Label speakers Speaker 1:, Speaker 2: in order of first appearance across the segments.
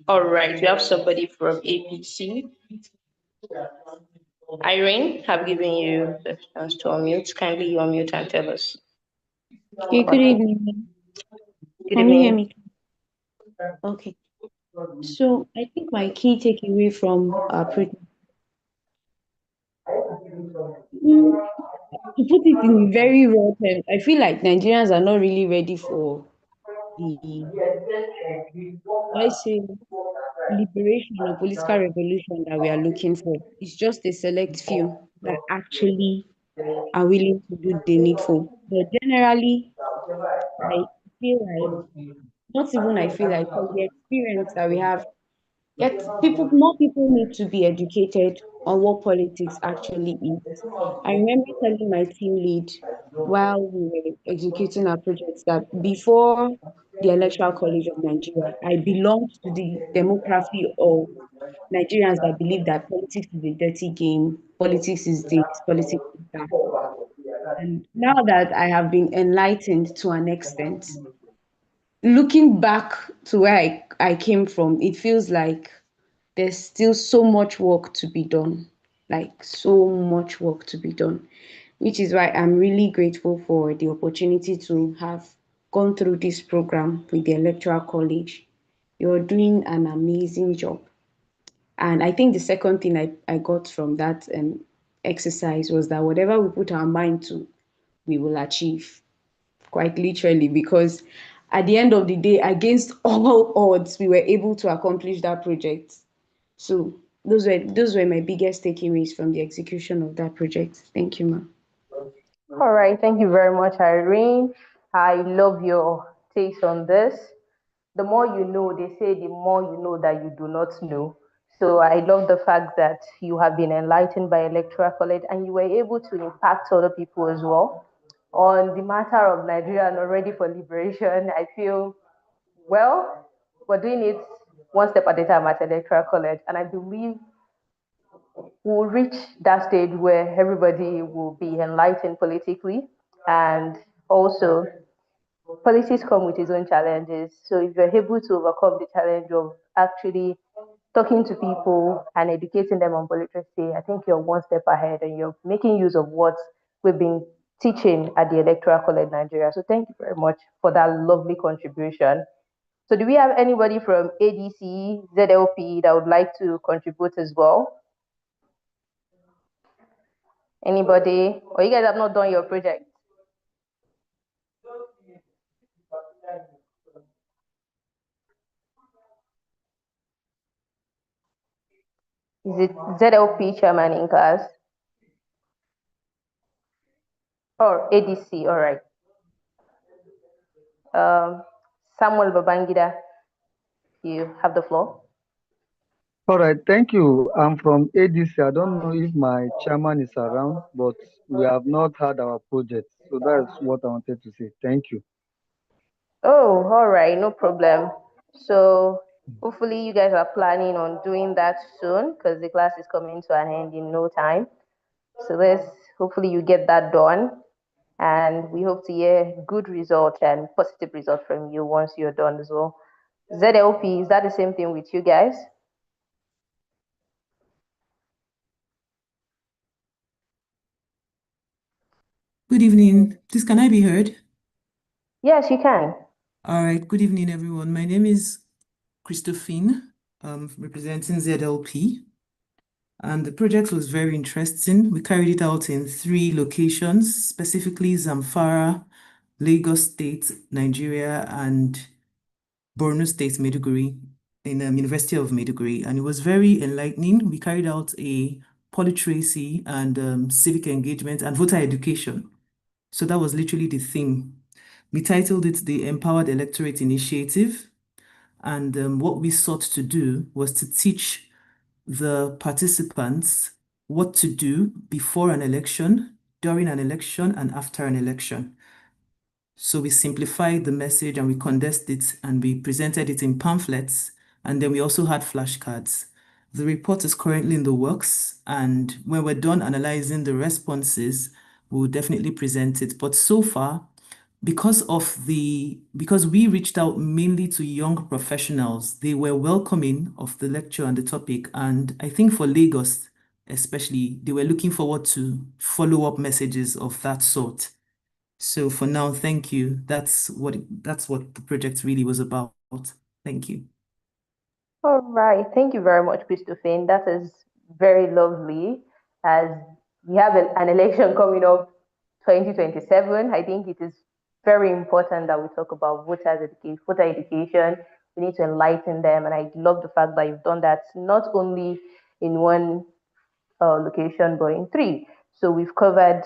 Speaker 1: All right, we have somebody from APC. Irene, have given you the chance to unmute. Kindly unmute and tell us.
Speaker 2: Okay, good evening.
Speaker 1: Good
Speaker 2: Can you hear
Speaker 1: evening.
Speaker 2: me? Okay. So I think my key takeaway from our project, to put it in very raw terms, I feel like Nigerians are not really ready for the, I say, liberation or political revolution that we are looking for. It's just a select few that actually are willing to do the needful. But generally, I feel like, not even I feel like, from the experience that we have, yet more people need to be educated on what politics actually is. I remember telling my team lead while we were executing our projects that before the Electoral College of Nigeria, I belonged to the demography of Nigerians that believe that politics is a dirty game, politics is this, politics is that. And now that I have been enlightened to an extent, looking back to where I came from, it feels like there's still so much work to be done. Like so much work to be done. Which is why I'm really grateful for the opportunity to have gone through this program with the Electoral College. You're doing an amazing job. And I think the second thing I got from that exercise was that whatever we put our mind to, we will achieve, quite literally, because at the end of the day, against all odds, we were able to accomplish that project. So those were my biggest takeaways from the execution of that project. Thank you, ma'am.
Speaker 3: All right, thank you very much, Irene. I love your takes on this. The more you know, they say the more you know that you do not know. So I love the fact that you have been enlightened by Electoral College and you were able to impact other people as well. On the matter of Nigeria not ready for liberation, I feel, well, we're doing it one step at a time at Electoral College. And I believe we'll reach that stage where everybody will be enlightened politically, and also politics come with its own challenges. So if you're able to overcome the challenge of actually talking to people and educating them on literacy, I think you're one step ahead and you're making use of what we've been teaching at the Electoral College Nigeria. So thank you very much for that lovely contribution. So do we have anybody from ADC, ZLP that would like to contribute as well? Anybody? Or you guys have not done your project? Is it ZLP chairman in class? Or ADC, all right. Samuel Babangida, you have the floor.
Speaker 4: All right, thank you. I'm from ADC. I don't know if my chairman is around, but we have not had our project. So that's what I wanted to say. Thank you.
Speaker 3: Oh, all right, no problem. So hopefully you guys are planning on doing that soon because the class is coming to an end in no time. So hopefully you get that done. And we hope to hear good results and positive results from you once you're done as well. ZLP, is that the same thing with you guys?
Speaker 5: Good evening. Please, can I be heard?
Speaker 3: Yes, you can.
Speaker 5: All right. Good evening, everyone. My name is Christophine, representing ZLP. And the project was very interesting. We carried it out in 3 locations, specifically Zamfara, Lagos State, Nigeria, and Borno State, Maiduguri, in University of Maiduguri. And it was very enlightening. We carried out a polytracy and civic engagement and voter education. So that was literally the theme. We titled it the Empowered Electorate Initiative. And what we sought to do was to teach the participants what to do before an election, during an election, and after an election. So we simplified the message and we condensed it and we presented it in pamphlets. And then we also had flashcards. The report is currently in the works. And when we're done analyzing the responses, we'll definitely present it. But so far, because we reached out mainly to young professionals, they were welcoming of the lecture and the topic. And I think for Lagos, especially, they were looking forward to follow-up messages of that sort. So for now, thank you. That's what the project really was about. Thank you.
Speaker 3: All right. Thank you very much, Christophane. That is very lovely. As we have an election coming up 2027, I think it is very important that we talk about voter education. We need to enlighten them. And I love the fact that you've done that not only in one location, but in three. So we've covered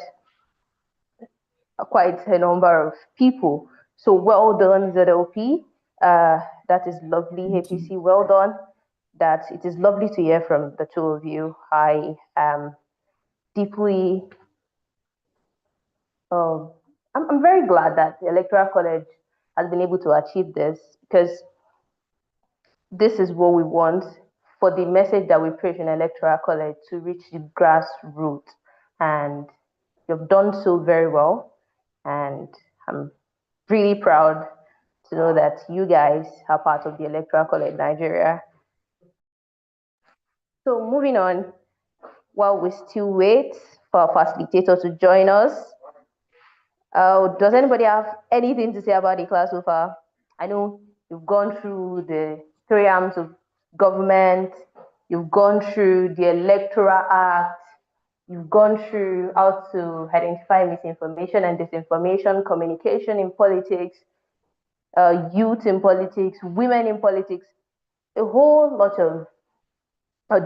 Speaker 3: quite a number of people. So well done, ZLP. That is lovely,
Speaker 5: Thank you.
Speaker 3: APC. Well done. That it is lovely to hear from the two of you. I am deeply, I'm very glad that the Electoral College has been able to achieve this, because this is what we want for the message that we preach in Electoral College to reach the grassroots. And you've done so very well. And I'm really proud to know that you guys are part of the Electoral College Nigeria. So moving on, while we still wait for our facilitator to join us, does anybody have anything to say about the class so far? I know you've gone through the three arms of government, you've gone through the Electoral Act, you've gone through how to identify misinformation and disinformation, communication in politics, youth in politics, women in politics, a whole lot of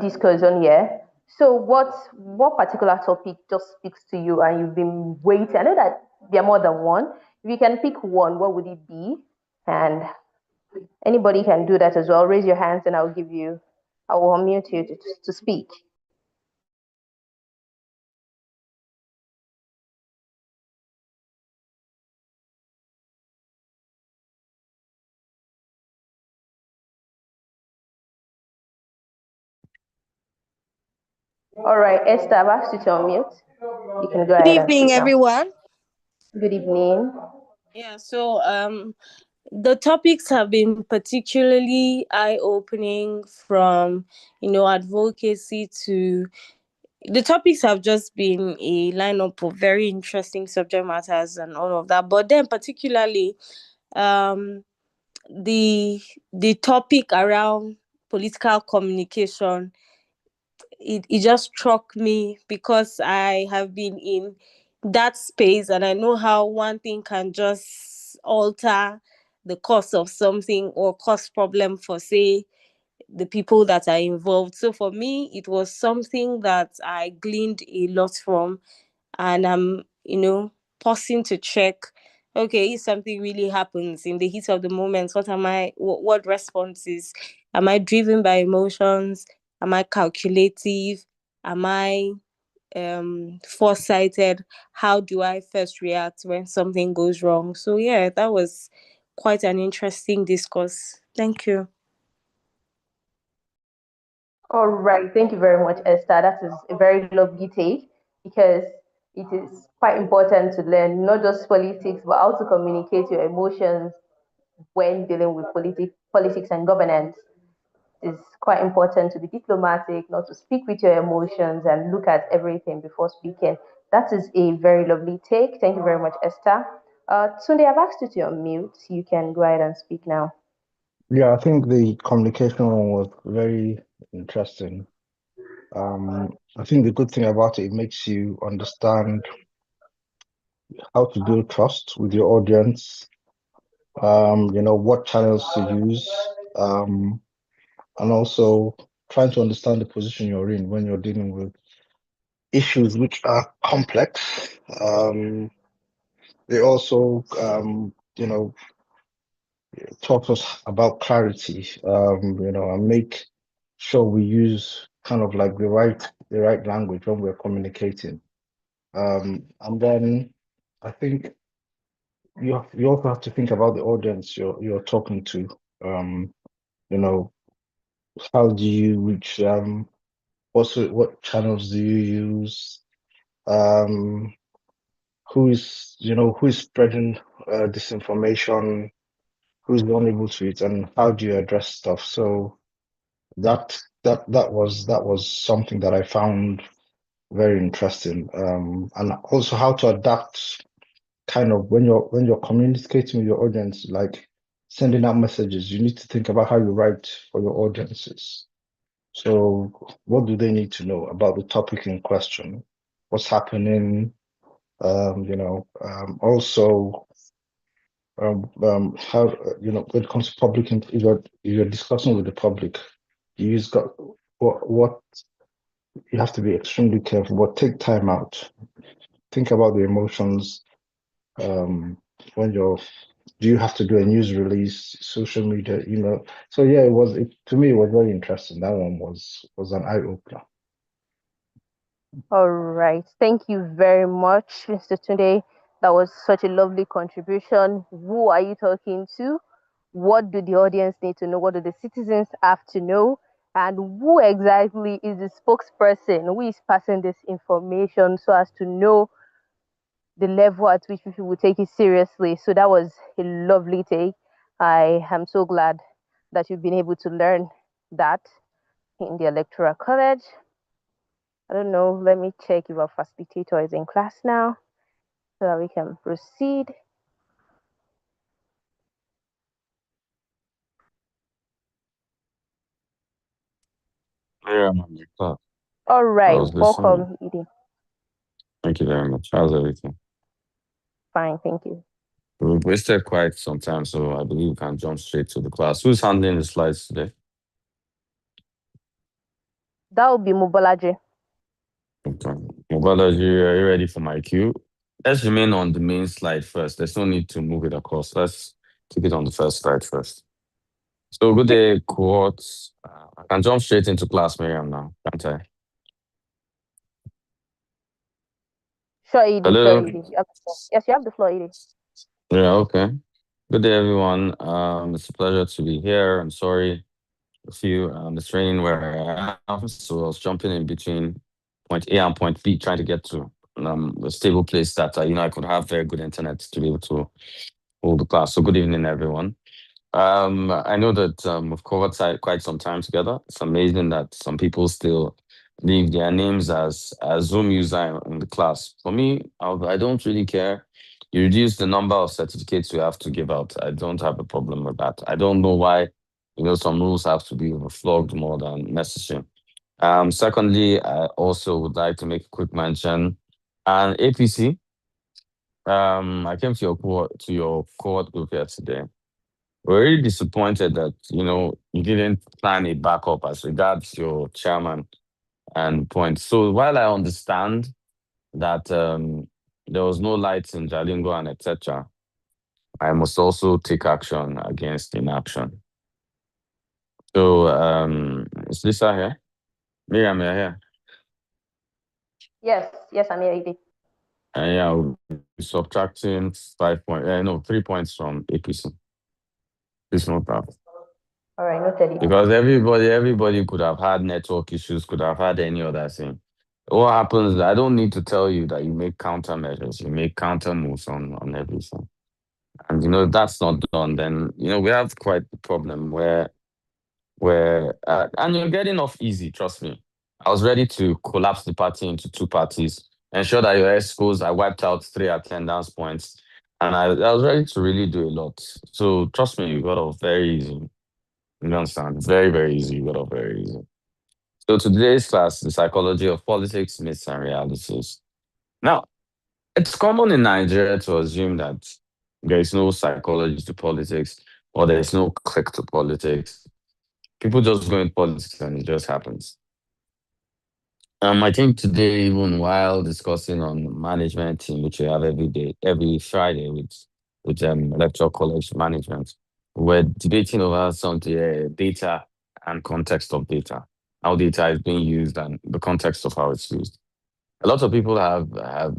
Speaker 3: discourse on here. So what particular topic just speaks to you and you've been waiting? I know that there are more than one. If you can pick one, what would it be? And anybody can do that as well. Raise your hands and I will unmute you to speak. All right, Esther, I've asked you to unmute. You can go ahead.
Speaker 6: Good evening, everyone.
Speaker 3: Good evening.
Speaker 6: Yeah, so the topics have been particularly eye-opening, from advocacy to the topics have just been a lineup of very interesting subject matters and all of that. But then particularly the topic around political communication, it just struck me because I have been in that space and I know how one thing can just alter the course of something or cause problem for, say, the people that are involved. So for me, it was something that I gleaned a lot from, and I'm, pausing to check, okay, if something really happens in the heat of the moment, what responses? Am I driven by emotions? Am I calculative? Am I foresighted? How do I first react when something goes wrong? So yeah, that was quite an interesting discourse. Thank you.
Speaker 3: All right, thank you very much, Esther. That is a very lovely take, because it is quite important to learn not just politics, but how to communicate your emotions when dealing with politics and governance. It's quite important to be diplomatic, not to speak with your emotions and look at everything before speaking. That is a very lovely take. Thank you very much, Esther. Tunde, I've asked you to unmute. You can go ahead and speak now.
Speaker 7: Yeah, I think the communication one was very interesting. I think the good thing about it makes you understand how to build trust with your audience, what channels to use, and also trying to understand the position you're in when you're dealing with issues which are complex. They also, talk to us about clarity, and make sure we use kind of like the right language when we're communicating. And then I think you also have to think about the audience you're talking to. You know, how do you reach them? What channels do you use? who is spreading disinformation, who's vulnerable to it, and how do you address stuff. So that was something that I found very interesting. And also how to adapt kind of when you're communicating with your audience, like sending out messages, you need to think about how you write for your audiences. So what do they need to know about the topic in question? What's happening? Also how when it comes to public, if you're discussing with the public, you've got what you have to be extremely careful, but take time out. Think about the emotions. When do you have to do a news release, social media, So yeah, to me, it was very interesting. That one was an eye opener.
Speaker 3: All right. Thank you very much, Mr. Tunde. That was such a lovely contribution. Who are you talking to? What do the audience need to know? What do the citizens have to know? And who exactly is the spokesperson who is passing this information so as to know the level at which people will take it seriously? So that was a lovely take. I am so glad that you've been able to learn that in the Electoral College. I don't know. Let me check if our facilitator is in class now so that we can proceed.
Speaker 8: Yeah, I'm in class.
Speaker 3: All right.
Speaker 8: was listening.
Speaker 3: Welcome, Edie.
Speaker 8: Thank you very much. How's everything?
Speaker 3: Fine. Thank you.
Speaker 8: We've wasted quite some time, so I believe we can jump straight to the class. Who's handling the slides today?
Speaker 3: That will be Mobolaji.
Speaker 8: Okay. Mobalaji, are you ready for my cue? Let's remain on the main slide first. There's no need to move it across. Let's take it on the first slide first. So good day, cohorts. I can jump straight into class, Miriam, now, can't I?
Speaker 3: Sure, Edie.
Speaker 8: Hello?
Speaker 3: Sure, Edie. Yes, you have the floor, Edie.
Speaker 8: Yeah, okay. Good day, everyone. It's a pleasure to be here. I'm sorry if you it's raining where I am, so I was jumping in between point A and point B, trying to get to a stable place that I could have very good internet to be able to hold the class. So good evening, everyone. I know that we've covered quite some time together. It's amazing that some people still leave their names as a Zoom user in the class. For me, I don't really care. You reduce the number of certificates you have to give out. I don't have a problem with that. I don't know why, some rules have to be flogged more than necessary. Secondly, I also would like to make a quick mention. And APC, I came to your cohort group here today. We're really disappointed that, you didn't plan a backup as regards your chairman and point. So while I understand that there was no lights in Jalingo and etc., I must also take action against inaction. So is Lisa here? Miriam, you're here?
Speaker 3: Yes, I'm here, Edie.
Speaker 8: And yeah, I'll be subtracting 3 points from APC. Please note that.
Speaker 3: All right, noted, Edie.
Speaker 8: Because everybody could have had network issues, could have had any other thing. What happens, I don't need to tell you that you make countermeasures, you make counter moves on everything. And if that's not done, then we have quite the problem where and you're getting off easy, trust me. I was ready to collapse the party into two parties, ensure that your schools, I wiped out 3 attendance points, and I was ready to really do a lot. So trust me, you got off very easy. You understand? Very, very easy. You got off very easy. So today's class, the psychology of politics, myths, and realities. Now, it's common in Nigeria to assume that there is no psychology to politics or there is no click to politics. People just go in politics and it just happens. I think today, even while discussing on management team, which we have every Friday with Electoral College management, we're debating over something data and context of data, how data is being used and the context of how it's used. A lot of people have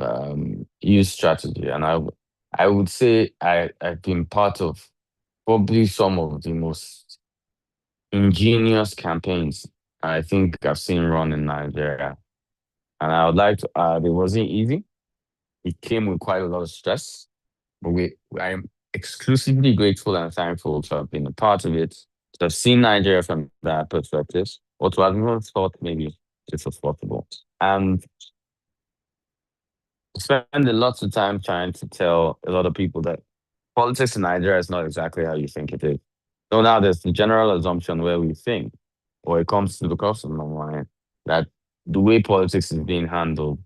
Speaker 8: used strategy, and I would say I've been part of probably some of the most ingenious campaigns I think I've seen run in Nigeria. And I would like to add, it wasn't easy. it came with quite a lot of stress, but I am exclusively grateful and thankful to have been a part of it, to have seen Nigeria from that perspective, or to have even thought maybe this was possible. And spend a lot of time trying to tell a lot of people that politics in Nigeria is not exactly how you think it is. So now there's the general assumption where we think, or it comes to the customer mind, that the way politics is being handled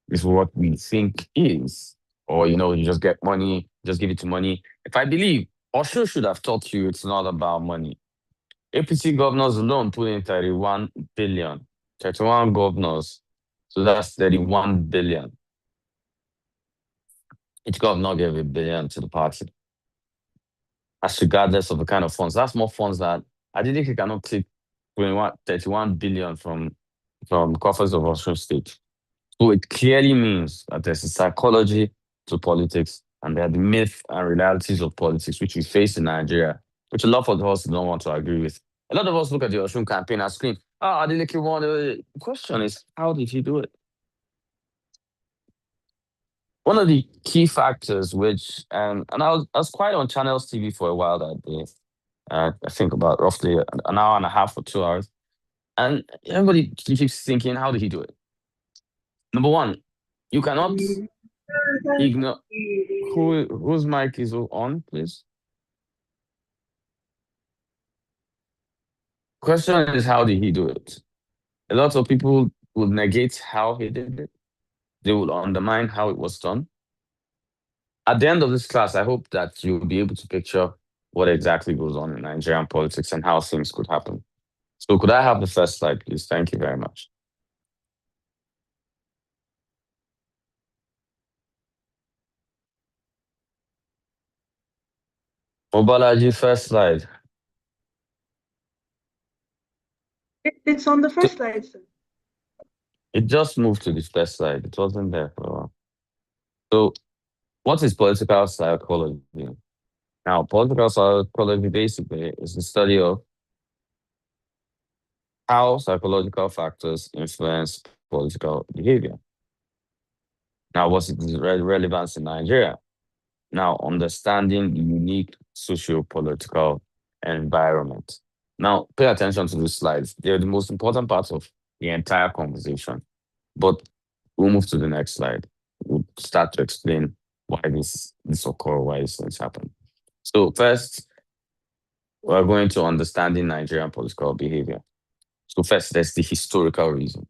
Speaker 8: is what we think is. Or, you just get money, just give it to money. If I believe, Osho should have taught you it's not about money. APC governors alone put in 31 billion, 31 governors. So that's 31 billion. Each governor gave a billion to the party. As regardless of the kind of funds, that's more funds that I didn't think you cannot take 31 billion from coffers of Osun State. So it clearly means that there's a psychology to politics, and there are the myth and realities of politics which we face in Nigeria, which a lot of us don't want to agree with. A lot of us look at the Osun campaign and scream, Adeleke won. The question is, how did he do it? One of the key factors which, and I was quite on Channels TV for a while that day, I think about roughly an hour and a half or 2 hours, and everybody keeps thinking, how did he do it? Number one, you cannot ignore whose mic is on, please. Question is, how did he do it? A lot of people will negate how he did it. They will undermine how it was done. At the end of this class, I hope that you'll be able to picture what exactly goes on in Nigerian politics and how things could happen. So could I have the first slide, please? Thank you very much. Obalaji, first slide.
Speaker 9: It's on the first slide, sir.
Speaker 8: It just moved to the first slide. It wasn't there for a while. So what is political psychology? Now, political psychology basically is the study of how psychological factors influence political behavior. Now, what's its relevance in Nigeria? Now, understanding the unique socio-political environment. Now, pay attention to these slides. They're the most important parts of the entire conversation. But we'll move to the next slide. We'll start to explain why this occurs, why these things happen. So first, we're going to understanding Nigerian political behavior. So first, there's the historical reason.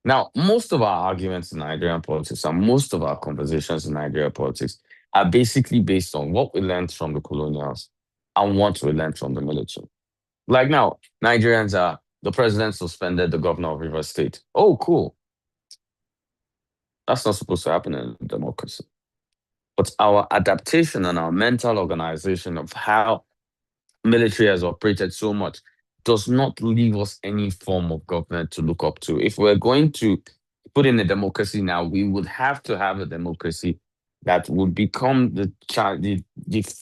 Speaker 8: Now, most of our arguments in Nigerian politics and most of our conversations in Nigerian politics are basically based on what we learned from the colonials and what we learned from the military. Like now, Nigerians are, the president suspended the governor of Rivers State. Oh, cool. That's not supposed to happen in a democracy. But our adaptation and our mental organization of how military has operated so much does not leave us any form of government to look up to. If we're going to put in a democracy now, we would have to have a democracy that would become the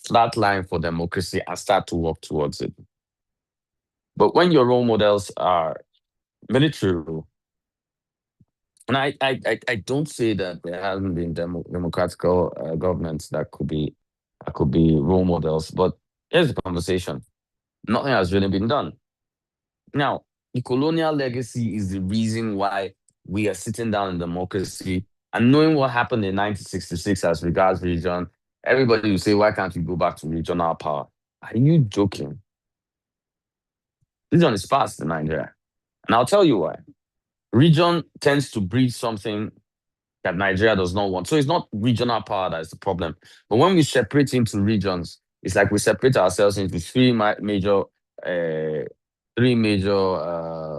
Speaker 8: flat line for democracy and start to work towards it. But when your role models are military rule, and I don't say that there hasn't been democratical governments that could be role models, but here's the conversation. Nothing has really been done. Now, the colonial legacy is the reason why we are sitting down in democracy and knowing what happened in 1966 as regards region. Everybody will say, why can't we go back to regional power? Are you joking? Region is fast in Nigeria. And I'll tell you why. Region tends to breed something that Nigeria does not want. So it's not regional power that is the problem. But when we separate into regions, it's like we separate ourselves into three major,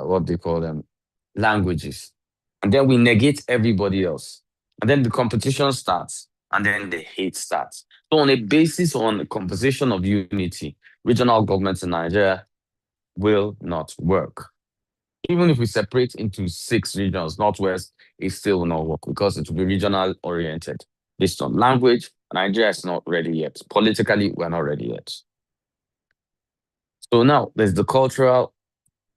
Speaker 8: what they call them, languages. And then we negate everybody else. And then the competition starts. And then the hate starts. So on a basis on a composition of unity, regional governments in Nigeria will not work. Even if we separate into 6 regions, Northwest, it still will not work because it will be regional oriented. Based on language, Nigeria is not ready yet. Politically, we're not ready yet. So now there's the cultural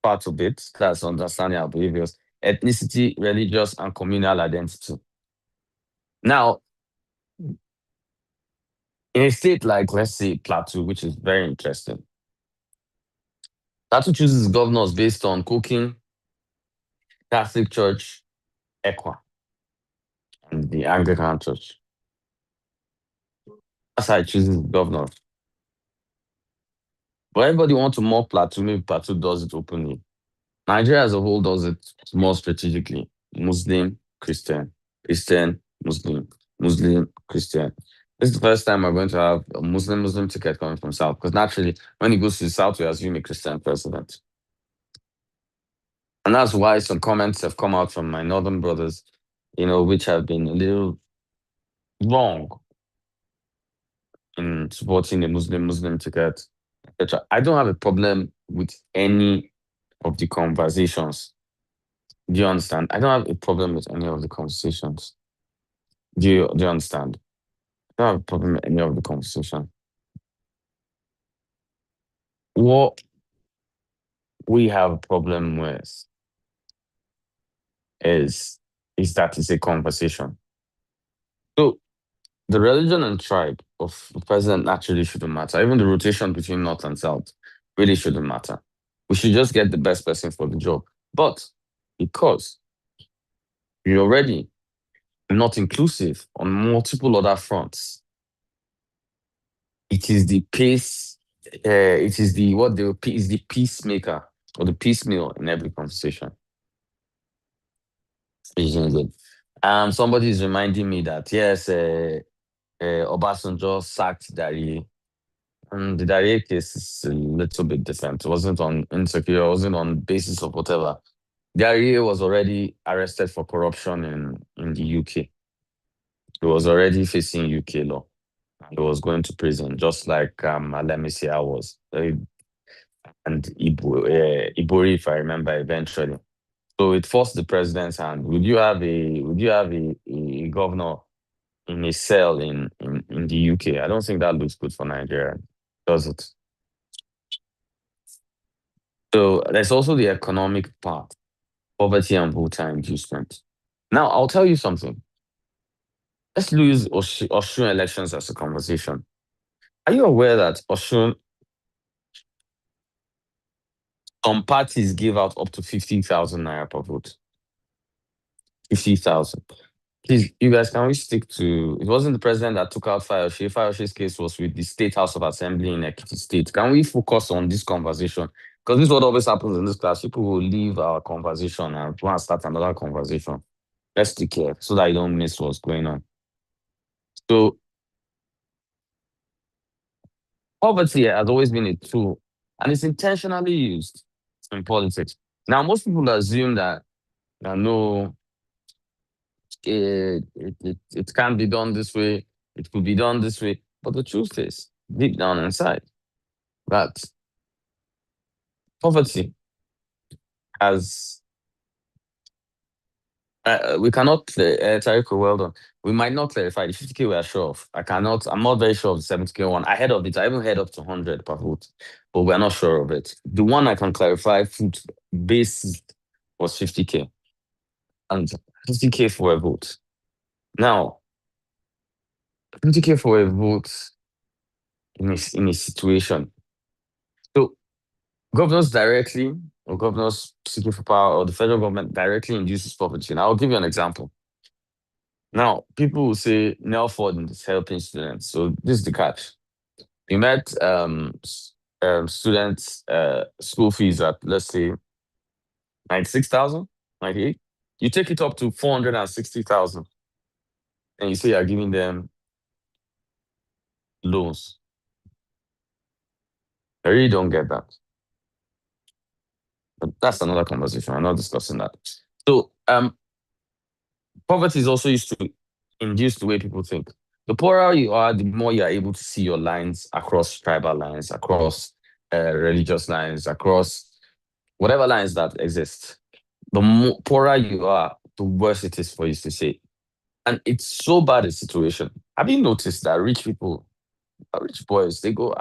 Speaker 8: part of it, that's understanding our behaviors, ethnicity, religious, and communal identity. Now, in a state like, let's say, Plateau, which is very interesting, Plateau chooses governors based on cooking, Catholic Church, ECWA, and the Anglican Church. That's how it chooses governors. But everybody wants to mock Plateau, maybe Plateau does it openly. Nigeria as a whole does it more strategically. Muslim, Christian, Christian, Muslim, Muslim, Christian. This is the first time we're going to have a Muslim ticket coming from South. Because naturally, when he goes to the South, we assume a Christian president. And that's why some comments have come out from my northern brothers, which have been a little wrong in supporting the Muslim ticket, etc. I don't have a problem with any of the conversations. Do you understand? I don't have a problem with any of the conversations. Do you understand? I don't have a problem with any of the conversation. What we have a problem with is that it's a conversation. So the religion and tribe of the president actually shouldn't matter. Even the rotation between North and South really shouldn't matter. We should just get the best person for the job. But because you're already not inclusive on multiple other fronts, it is the pace, it is the peacemaker or the piecemeal in every conversation. Isn't good. Somebody is reminding me that yes, Obasanjo sacked Dari. And the Dari case is a little bit different. It wasn't on insecure, it wasn't on basis of whatever. Dari was already arrested for corruption in the UK. He was already facing UK law. He was going to prison, just like Alemisia was. And Ibori, if I remember, eventually. So it forced the president's hand. Would you have a governor in a cell in the UK? I don't think that looks good for Nigeria, does it? So there's also the economic part, poverty and voter inducement. Now, I'll tell you something. Let's use Osun elections as a conversation. Are you aware that Osun, some parties give out up to 50,000 naira per vote? 50,000. Please, you guys, can we stick to... It wasn't the president that took out Fayoshe. Fayoshe's case was with the State House of Assembly in Ekiti State. Can we focus on this conversation? Because this is what always happens in this class. People will leave our conversation and go and start another conversation. Let's take care so that you don't miss what's going on. So, poverty has always been a tool, and it's intentionally used in politics. Now, most people assume that no, it can't be done this way, it could be done this way. But the truth is, deep down inside, that poverty has... we cannot, Tariko, well done. We might not clarify the 50K we are sure of. I'm not very sure of the 70K one. I heard of it. I even heard up to 100 per vote, but we're not sure of it. The one I can clarify, food based, was 50K. And 50K for a vote. Now, 50K for a vote in a situation. So, governors directly, or governors seeking for power, or the federal government directly induces poverty. And I'll give you an example. Now, people will say Nell Ford is helping students. So this is the catch. You met students' school fees at, let's say, 96,000, 98. You take it up to 460,000, and you say you're giving them loans. I really don't get that. But that's another conversation. I'm not discussing that. So, poverty is also used to induce the way people think. The poorer you are, the more you are able to see your lines across tribal lines, across religious lines, across whatever lines that exist. The more poorer you are, the worse it is for you to say. And it's so bad a situation. Have you noticed that rich people, rich boys, they go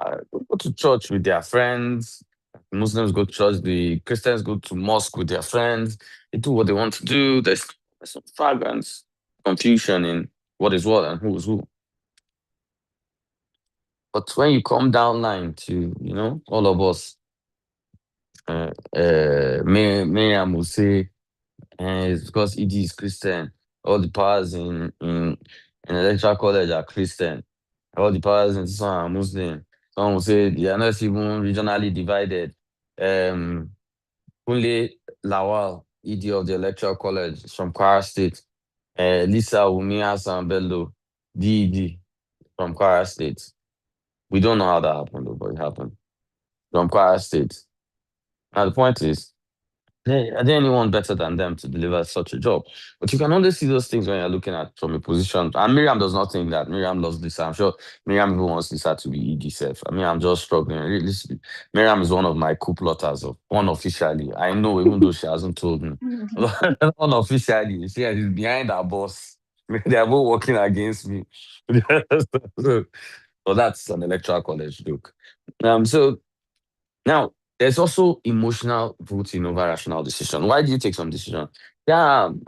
Speaker 8: to church with their friends? Muslims go to church, the Christians go to mosque with their friends. They do what they want to do. There's some fragrance, confusion in what is what and who is who. But when you come down line to, all of us, Miriam will say, it's because ED is Christian. All the powers in electoral college are Christian. All the powers in some are Muslim. Some will say they are not even regionally divided. Kunle Lawal, ED of the electoral college, is from Kwara State. Lisa Wumi Hassan Bello, DED from Kwara State. We don't know how that happened, though, but it happened from Kwara State. Now the point is, are there anyone better than them to deliver such a job? But you can only see those things when you're looking at from a position. And Miriam does not think that. Miriam loves Lisa. I'm sure Miriam even wants Lisa to be ED self. I mean, I'm just struggling. Really, Miriam is one of my co-plotters of unofficially. I know, even though she hasn't told me. Unofficially, she is behind her boss. They are both working against me. So that's an electoral college joke. So now, there's also emotional voting over rational decision. Why do you take some decision? Yeah, an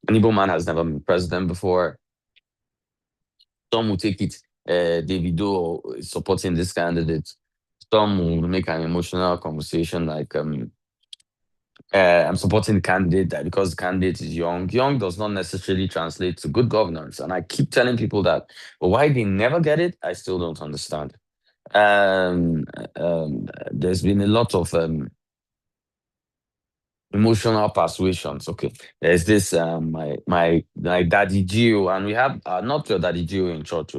Speaker 8: Igbo man has never been president before. Some will take it, Davido supporting this candidate. Some will make an emotional conversation like, I'm supporting the candidate because the candidate is young. Young does not necessarily translate to good governance. And I keep telling people that. But why they never get it, I still don't understand. There's been a lot of emotional persuasions. Okay, there's this my daddy Gio, and we have not your daddy Gio in church,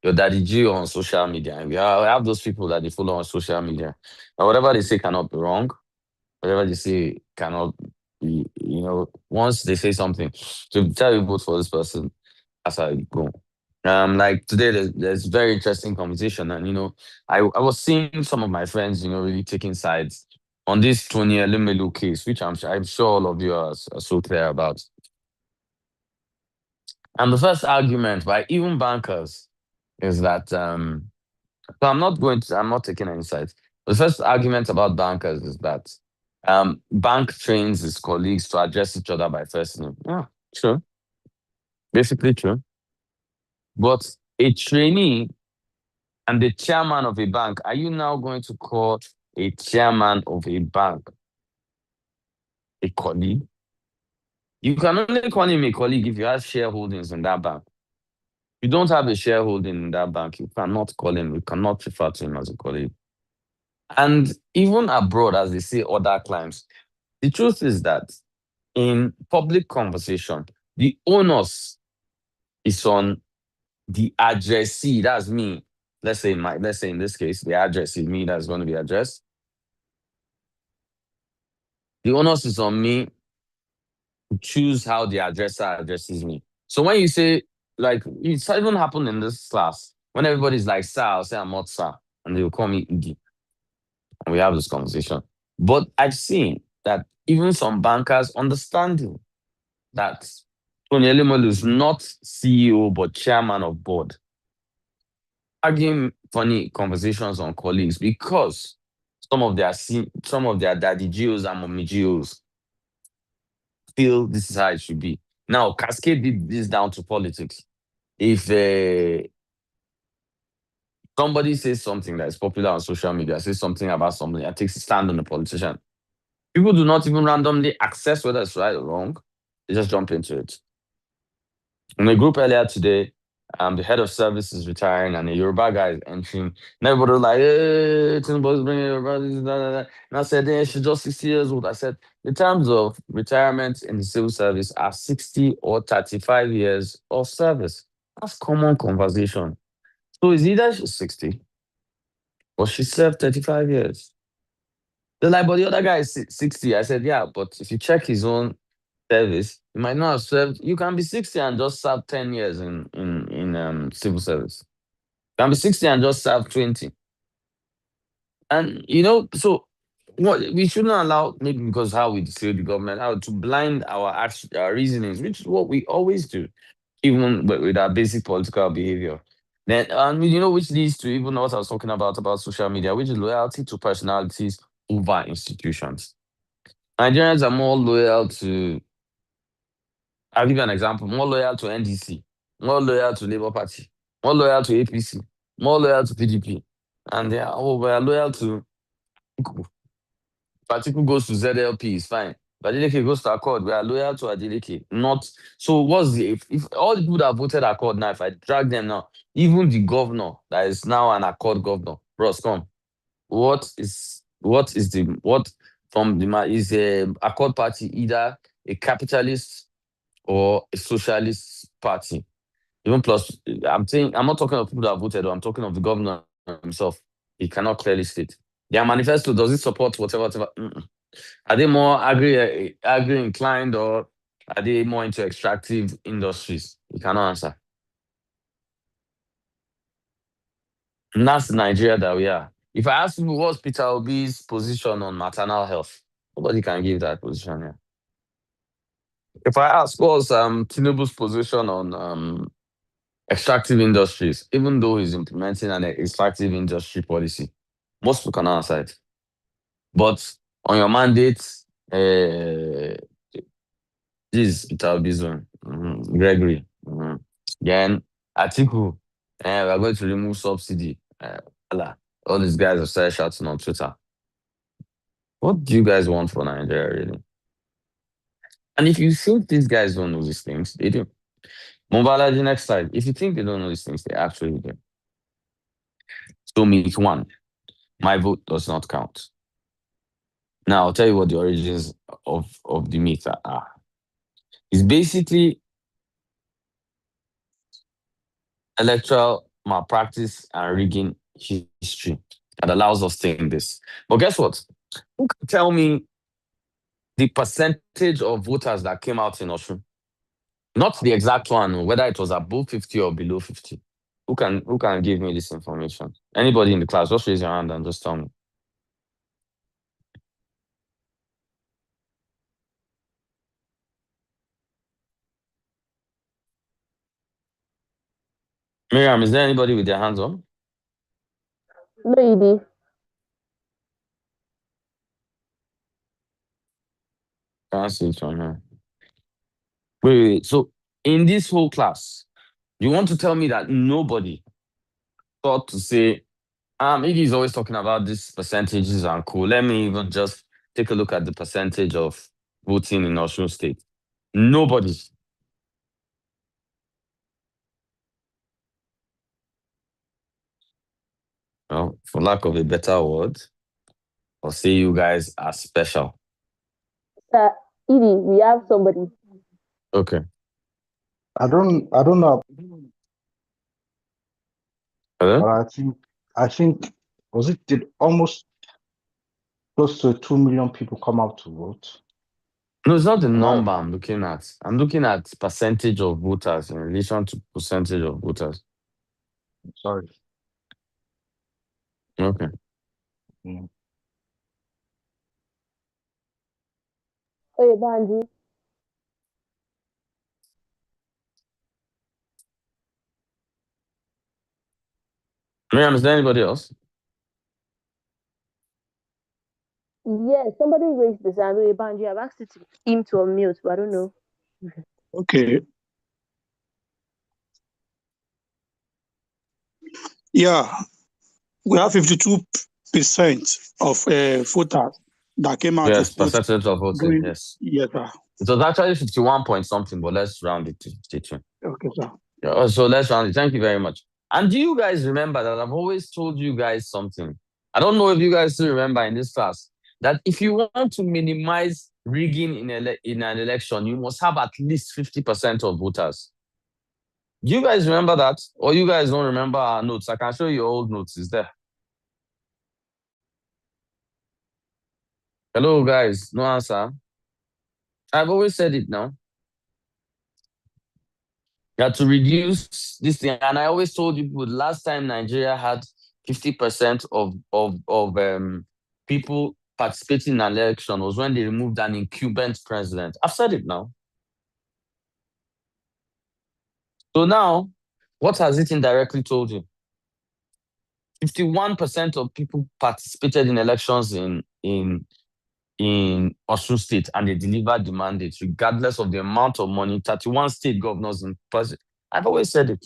Speaker 8: your daddy Gio on social media, and we have those people that they follow on social media. And whatever they say cannot be wrong. Whatever they say cannot be, once they say something, to tell you vote for this person, that's how it go. Like today, there's very interesting conversation, and I was seeing some of my friends, really taking sides on this Tony Elumelu case, which I'm sure all of you are so clear about. And the first argument by even bankers is that so I'm not taking any sides. The first argument about bankers is that bank trains his colleagues to address each other by first name. Yeah, true. Basically true. But a trainee and the chairman of a bank, are you now going to call a chairman of a bank a colleague? You can only call him a colleague if you have shareholdings in that bank. If you don't have a shareholding in that bank, you cannot call him, you cannot refer to him as a colleague. And even abroad, as they say, other climes, the truth is that in public conversation, the onus is on the addressee. That's me. Let's say in this case, the address is me that's going to be addressed. The onus is on me to choose how the addresser addresses me. So when you say, like, it's even happened in this class, when everybody's like, sir, I'll say I'm not sir, and they'll call me Iggy. And we have this conversation. But I've seen that even some bankers understanding that Tony Elumelu is not CEO but chairman of board, having funny conversations on colleagues because some of their daddy Geos and mommy Geos feel this is how it should be. Now, cascade this down to politics. If somebody says something that is popular on social media, says something about something, and takes a stand on the politician, people do not even randomly assess whether it's right or wrong. They just jump into it. In a group earlier today, the head of service is retiring and a Yoruba guy is entering. And everybody was like, hey, Tinubu's bringing Yoruba. And I said, hey, she's just 60 years old. I said, the terms of retirement in the civil service are 60 or 35 years of service. That's common conversation. So it's either she's 60 or she served 35 years. They're like, but the other guy is 60. I said, yeah, but if you check his own service, you might not have served. You can be 60 and just serve 10 years in civil service. You can be 60 and just serve 20. And so what we shouldn't allow, maybe because how we see the government, how to blind our reasonings, which is what we always do, even with our basic political behavior. Then which leads to even what I was talking about social media, which is loyalty to personalities over institutions. Nigerians are more loyal to, I'll give you an example, more loyal to NDC more loyal to Labour Party, more loyal to APC, more loyal to PDP. And they are, we are loyal to Ikuku. Atiku goes to ZLP, it's fine. But Adeleke goes to Accord, we are loyal to Adeleke. Not so. What's the if all the people that voted Accord now, if I drag them now, even the governor that is now an Accord governor, Ross, come. What is from the is a Accord party either a capitalist or a socialist party? Even plus, I'm not talking of people that voted, I'm talking of the governor himself. He cannot clearly state. Their manifesto, does it support whatever? Mm-mm. Are they more agri inclined or are they more into extractive industries? You cannot answer. And that's the Nigeria that we are. If I ask people what's Peter Obi's position on maternal health, nobody can give that position here. If I ask what's Tinubu's position on extractive industries, even though he's implementing an extractive industry policy, most people cannot answer it. But on your mandate, this is Peter Obi's one. Gregory. Then Atiku, we're going to remove subsidy. All these guys have started shouting on Twitter. What do you guys want for Nigeria, really? And if you think these guys don't know these things, they do. Mobala, the next slide. If you think they don't know these things, they actually do. So myth one, my vote does not count. Now, I'll tell you what the origins of the myth are. It's basically electoral malpractice and rigging history that allows us to think this. But guess what? Who can tell me the percentage of voters that came out in Osun? Not the exact one, whether it was above 50 or below 50. Who can give me this information? Anybody in the class, just raise your hand and just tell me. Miriam, is there anybody with their hands on?
Speaker 3: No, Edie.
Speaker 8: Can't see it from here. Wait. So in this whole class, you want to tell me that nobody thought to say, Iggy is always talking about these percentages and cool. Let me even just take a look at the percentage of voting in Osun State. Nobody. Well, for lack of a better word, I'll say you guys are special.
Speaker 3: Edie, we have somebody.
Speaker 8: Okay.
Speaker 7: I don't know.
Speaker 8: Hello?
Speaker 7: But I think did almost close to 2 million people come out to vote?
Speaker 8: No, it's not the number I'm looking at. I'm looking at percentage of voters in relation to percentage of voters.
Speaker 7: Sorry.
Speaker 8: Okay.
Speaker 3: Hey, Banji.
Speaker 8: Miriam, is there anybody else?
Speaker 3: Yeah, somebody raised this hand. Banji, I've asked him to unmute, but I don't know.
Speaker 10: Okay. Yeah, we have 52% of voters that came out.
Speaker 8: Yes,
Speaker 10: to vote.
Speaker 8: percentage of voting, yes.
Speaker 10: Yes, sir.
Speaker 8: It was actually 51 point something, but let's round it to 52.
Speaker 10: Okay, sir.
Speaker 8: Yeah, so let's round it. Thank you very much. And do you guys remember that I've always told you guys something? I don't know if you guys still remember in this class that if you want to minimize rigging in an election, you must have at least 50% of voters. Do you guys remember that? Or you guys don't remember our notes? I can show you your old notes. Is there? Hello, guys. No answer. I've always said it now. You have to reduce this thing. And I always told you, last time Nigeria had 50% of people participating in an election was when they removed an incumbent president. I've said it now. So now, what has it indirectly told you? 51% of people participated in elections in Osun State, and they delivered the mandate regardless of the amount of money. 31 state governors I've always said it.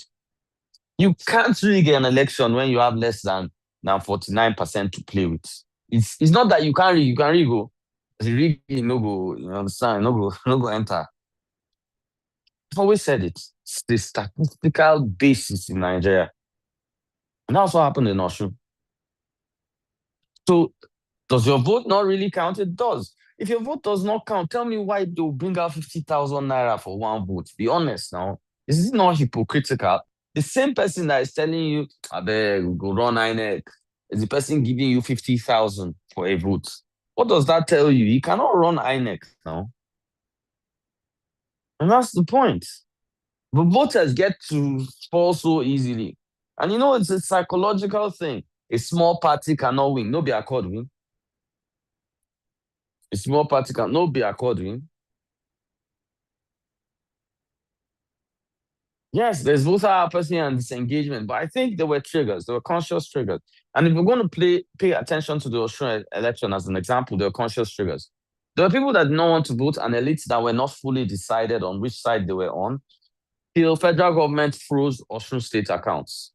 Speaker 8: You can't rig an election when you have less than 49% to play with. It's not that you can't rig, you can rig. The rig, no go, you understand, no go enter. I've always said it. It's the statistical basis in Nigeria. And that's what happened in Osun. So, does your vote not really count? It does. If your vote does not count, tell me why they'll bring out 50,000 naira for one vote. Be honest now. Is it not hypocritical? The same person that is telling you, I beg, go run INEC, is the person giving you 50,000 for a vote. What does that tell you? You cannot run INEC now. And that's the point. The voters get to fall so easily. And you know, it's a psychological thing. A small party cannot win. No be accord win. A small party cannot be accord win. Yes, there's voter apathy and disengagement, but I think there were triggers. There were conscious triggers. And if we're going to pay attention to the Australian election as an example, there were conscious triggers. There were people that did not want to vote and elites that were not fully decided on which side they were on till federal government froze Osun state accounts.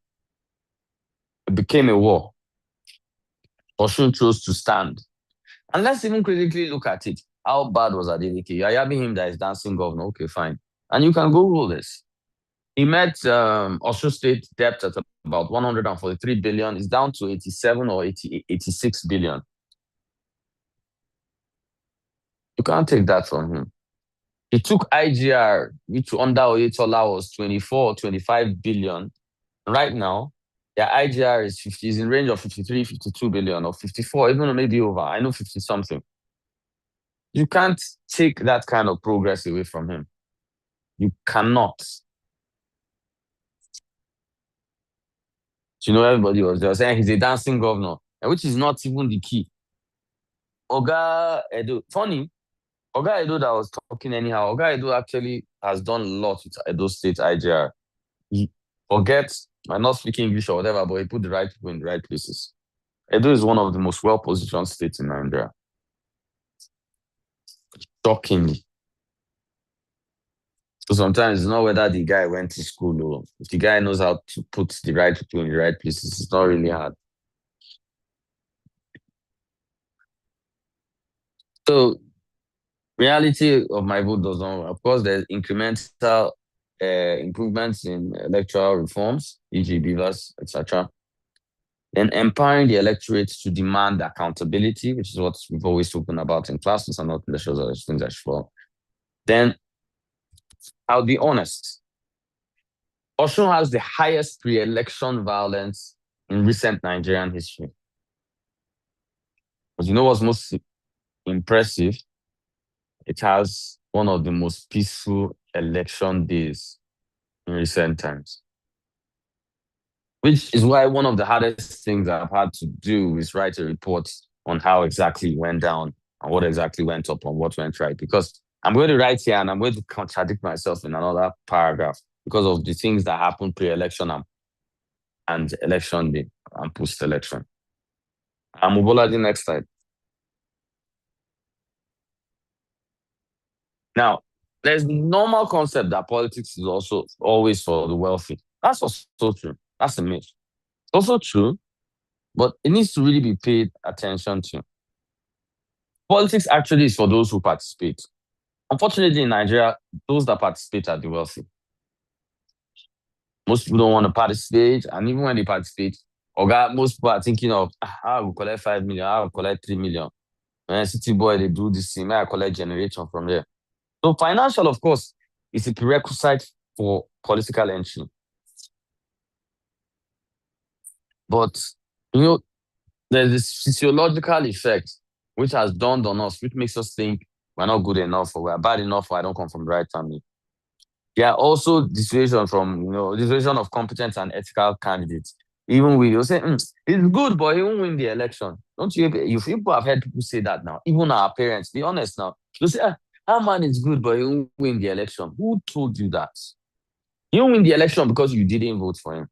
Speaker 8: It became a war. Osun chose to stand. And let's even critically look at it. How bad was Adeleke? You're yabbing him that he's dancing governor. Okay, fine. And you can Google this. He met Osun State debt at about 143 billion. It's down to 87 or 86 billion. You can't take that from him. He took IGR, which under Oyetola was 24 or 25 billion. Right now, their IGR is in range of 53, 52 billion or 54, even maybe over. I know 50 something. You can't take that kind of progress away from him. You cannot. You know, everybody was just saying he's a dancing governor, which is not even the key. Oga Edo, funny, Oga Edo that was talking anyhow, Oga Edo actually has done a lot with Edo State IGR. He forgets, I'm not speaking English or whatever, but he put the right people in the right places. Edo is one of the most well-positioned states in Nigeria. Shockingly. So sometimes it's not whether the guy went to school or if the guy knows how to put the right people in the right places, it's not really hard. So reality of my vote does not, of course, there's incremental improvements in electoral reforms, e.g. beavers, etc. Then empowering the electorate to demand accountability, which is what we've always spoken about in classes and not in the shows other things as well. Then I'll be honest. Osun has the highest pre-election violence in recent Nigerian history. But you know what's most impressive? It has one of the most peaceful election days in recent times. Which is why one of the hardest things I've had to do is write a report on how exactly it went down and what exactly went up and what went right. Because I'm going to write here and I'm going to contradict myself in another paragraph because of the things that happened pre-election and election day and post-election. Mubolaji, next slide. Now, there's the normal concept that politics is also always for the wealthy. That's also true. That's a myth. It's also true, but it needs to really be paid attention to. Politics actually is for those who participate. Unfortunately, in Nigeria, those that participate are the wealthy. Most people don't want to participate, and even when they participate, most people are thinking of, I will collect 5 million, I will collect 3 million. When City Boy, they do this thing, I collect generation from there. So financial, of course, is a prerequisite for political entry. But, you know, there's this physiological effect which has dawned on us, which makes us think we're not good enough or we're bad enough or I don't come from the right family. There are also dissuasion of competent and ethical candidates. Even we, you'll say, it's good, but he won't win the election. Don't you? People have heard people say that now. Even our parents, be honest now. They'll say, our man is good, but he won't win the election. Who told you that? He won't win the election because you didn't vote for him.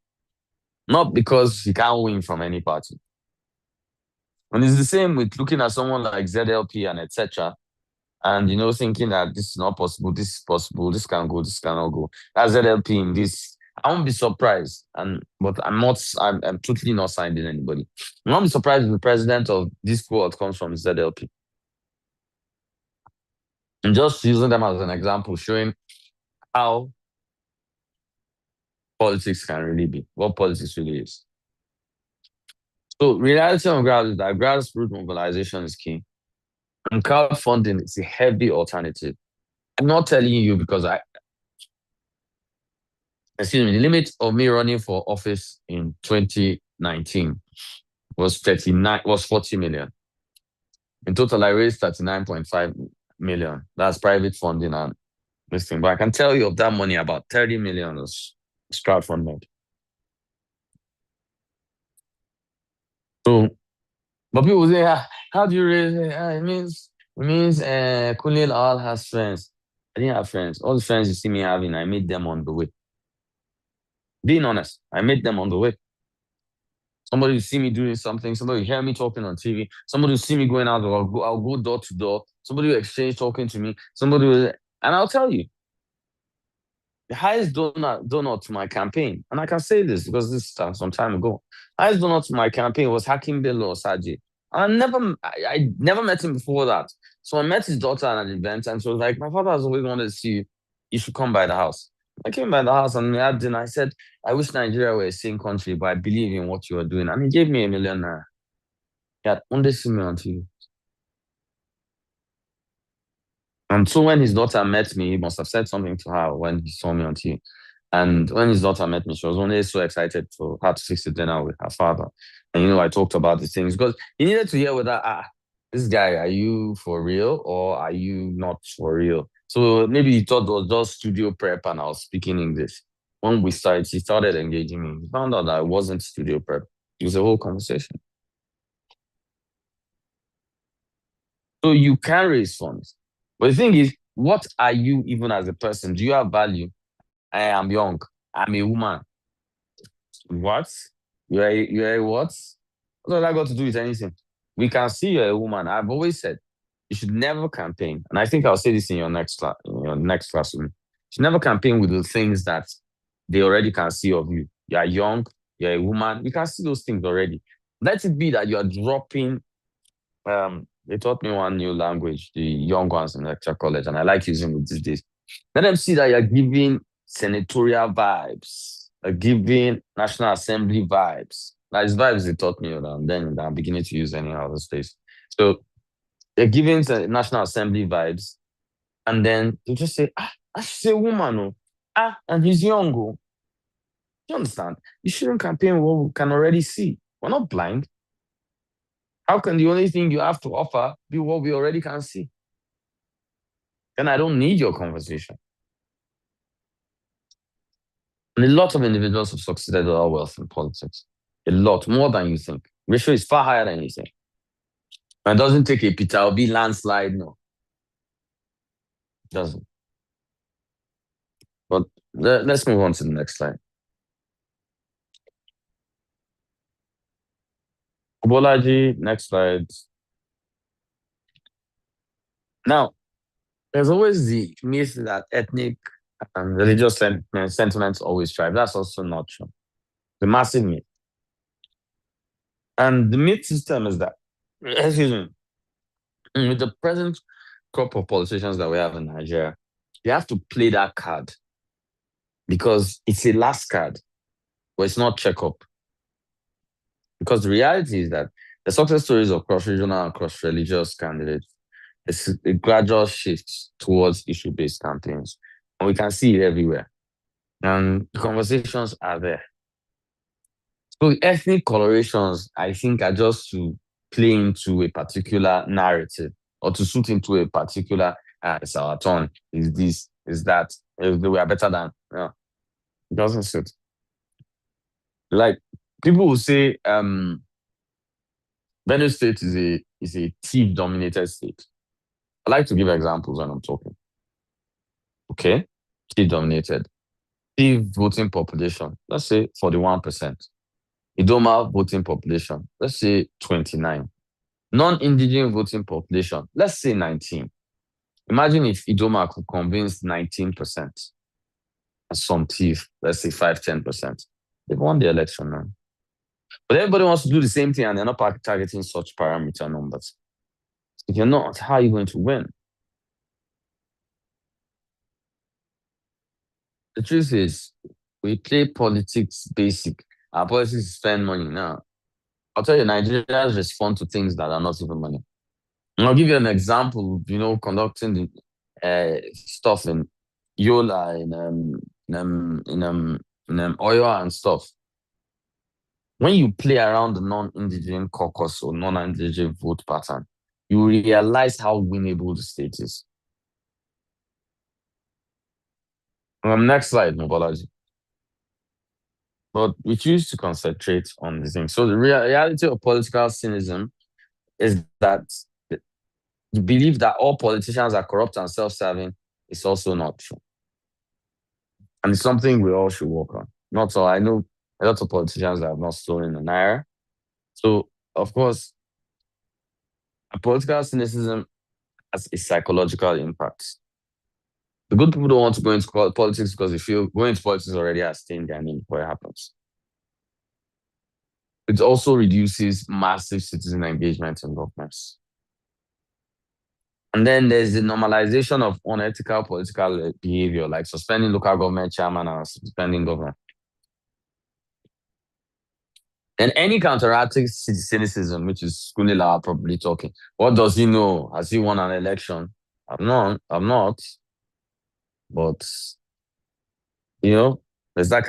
Speaker 8: Not because he can't win from any party. And it's the same with looking at someone like ZLP and etc. and thinking that this is not possible, this is possible, this can go, this cannot go. That's ZLP in this. I won't be surprised, but I'm totally not siding anybody. I won't be surprised if the president of this cohort comes from ZLP. I'm just using them as an example, showing how politics can really be, what politics really is. So reality on ground is that grassroots mobilization is key. And crowdfunding is a heavy alternative. I'm not telling you because the limit of me running for office in 2019 was 40 million. In total, I raised 39.5 million. That's private funding and this thing. But I can tell you of that money, about 30 million is crowdfunded. So, but people say, how do you raise it? It means Kunle Lawal has friends. I didn't have friends. All the friends you see me having, I made them on the way. Being honest, I made them on the way. Somebody will see me doing something. Somebody will hear me talking on TV. Somebody will see me going out. I'll go door to door. Somebody will exchange talking to me. And I'll tell you, the highest donor to my campaign, and I can say this because this started some time ago. Highest donor to my campaign was Hakim Bello Osaji. I never met him before that. So I met his daughter at an event, and she was like, "My father has always wanted to see you. You should come by the house." I came by the house and we had dinner. I said, "I wish Nigeria were a sane country, but I believe in what you are doing." And he gave me $1 million. He had only seen me on TV. And so when his daughter met me, he must have said something to her when he saw me on TV. And when his daughter met me, she was only so excited for her to fix the dinner with her father. And I talked about these things because he needed to hear whether, this guy, are you for real or are you not for real? So maybe he thought it was just studio prep and I was speaking English. When he started engaging me. He found out that it wasn't studio prep. It was a whole conversation. So you can raise funds. But the thing is, what are you even as a person? Do you have value? I am young. I'm a woman. What? You're a what? What does that got to do with anything? We can see you're a woman. I've always said you should never campaign. And I think I'll say this in your next class, classroom. You should never campaign with the things that they already can see of you. You're young, you're a woman. We can see those things already. Let it be that you're dropping. They taught me one new language, the young ones in lecture college, and I like using it these days. Let them see that you're giving senatorial vibes, giving National Assembly vibes. That's vibes they taught me, and then I'm beginning to use any other days. So they're giving National Assembly vibes, and then they just say, she's a woman, and he's young. Oh. You understand? You shouldn't campaign what we can already see. We're not blind. How can the only thing you have to offer be what we already can see? Then I don't need your conversation. And a lot of individuals have succeeded with our wealth in politics. A lot, more than you think. Ratio is far higher than you think. And it doesn't take a Peter Obi landslide, no. It doesn't. But let's move on to the next slide. Bolaji, next slide. Now, there's always the myth that ethnic and religious sentiments always thrive. That's also not true. The massive myth. And the myth system is that, excuse me, with the present crop of politicians that we have in Nigeria, you have to play that card because it's a last card, but it's not check-up. Because the reality is that the success stories of cross-regional and cross-religious candidates is a gradual shift towards issue-based campaigns. And we can see it everywhere. And the conversations are there. So ethnic colorations, I think, are just to play into a particular narrative or to suit into a particular, it's our turn, is this, is that, we are better than, it doesn't suit. Like, people will say, Benue State is a thief-dominated state. I like to give examples when I'm talking. Okay, thief-dominated. Thief voting population, let's say 41%. Idoma voting population, let's say 29. Non-indigenous voting population, let's say 19. Imagine if Idoma could convince 19% and some thief, let's say 5-10%. They've won the election now. But everybody wants to do the same thing and they're not targeting such parameter numbers. If you're not, how are you going to win? The truth is, we play politics basic. Our politics spend money now. I'll tell you, Nigerians respond to things that are not even money. And I'll give you an example, conducting the stuff in Yola, in Oyo and stuff. When you play around the non-indigenous caucus or non-indigenous vote pattern, you realize how winnable the state is. Next slide, Mobolaji. But we choose to concentrate on the thing. So the reality of political cynicism is that you believe that all politicians are corrupt and self-serving is also not true. And it's something we all should work on. Not all. I know a lot of politicians that have not stolen an naira. So, of course, political cynicism has a psychological impact. The good people don't want to go into politics because they feel going into politics already has stained their name before it happens. It also reduces massive citizen engagement in governments. And then there's the normalization of unethical political behavior, like suspending local government chairman and suspending governor. And any counteracting cynicism, which is Kunila probably talking. What does he know? Has he won an election? I'm not. But, there's that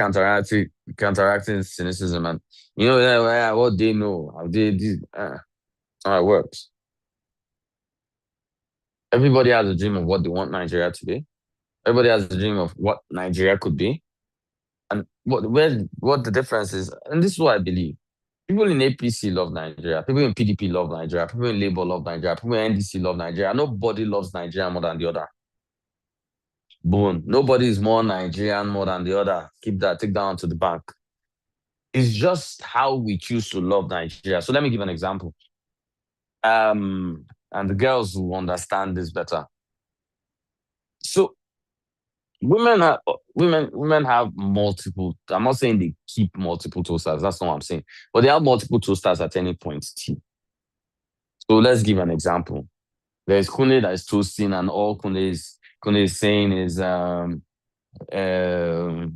Speaker 8: counteracting cynicism. And, what they know, how they did, how it works. Everybody has a dream of what they want Nigeria to be. Everybody has a dream of what Nigeria could be. And what the difference is, and this is what I believe. People in APC love Nigeria. People in PDP love Nigeria. People in Labour love Nigeria. People in NDC love Nigeria. Nobody loves Nigeria more than the other. Boom. Nobody is more Nigerian more than the other. Take that on to the bank. It's just how we choose to love Nigeria. So let me give an example. And the girls will understand this better. So women have multiple. I'm not saying they keep multiple toasters. That's not what I'm saying. But they have multiple toasters at any point. So let's give an example. There's Kune that is toasting, and all Kune is saying is yeah, the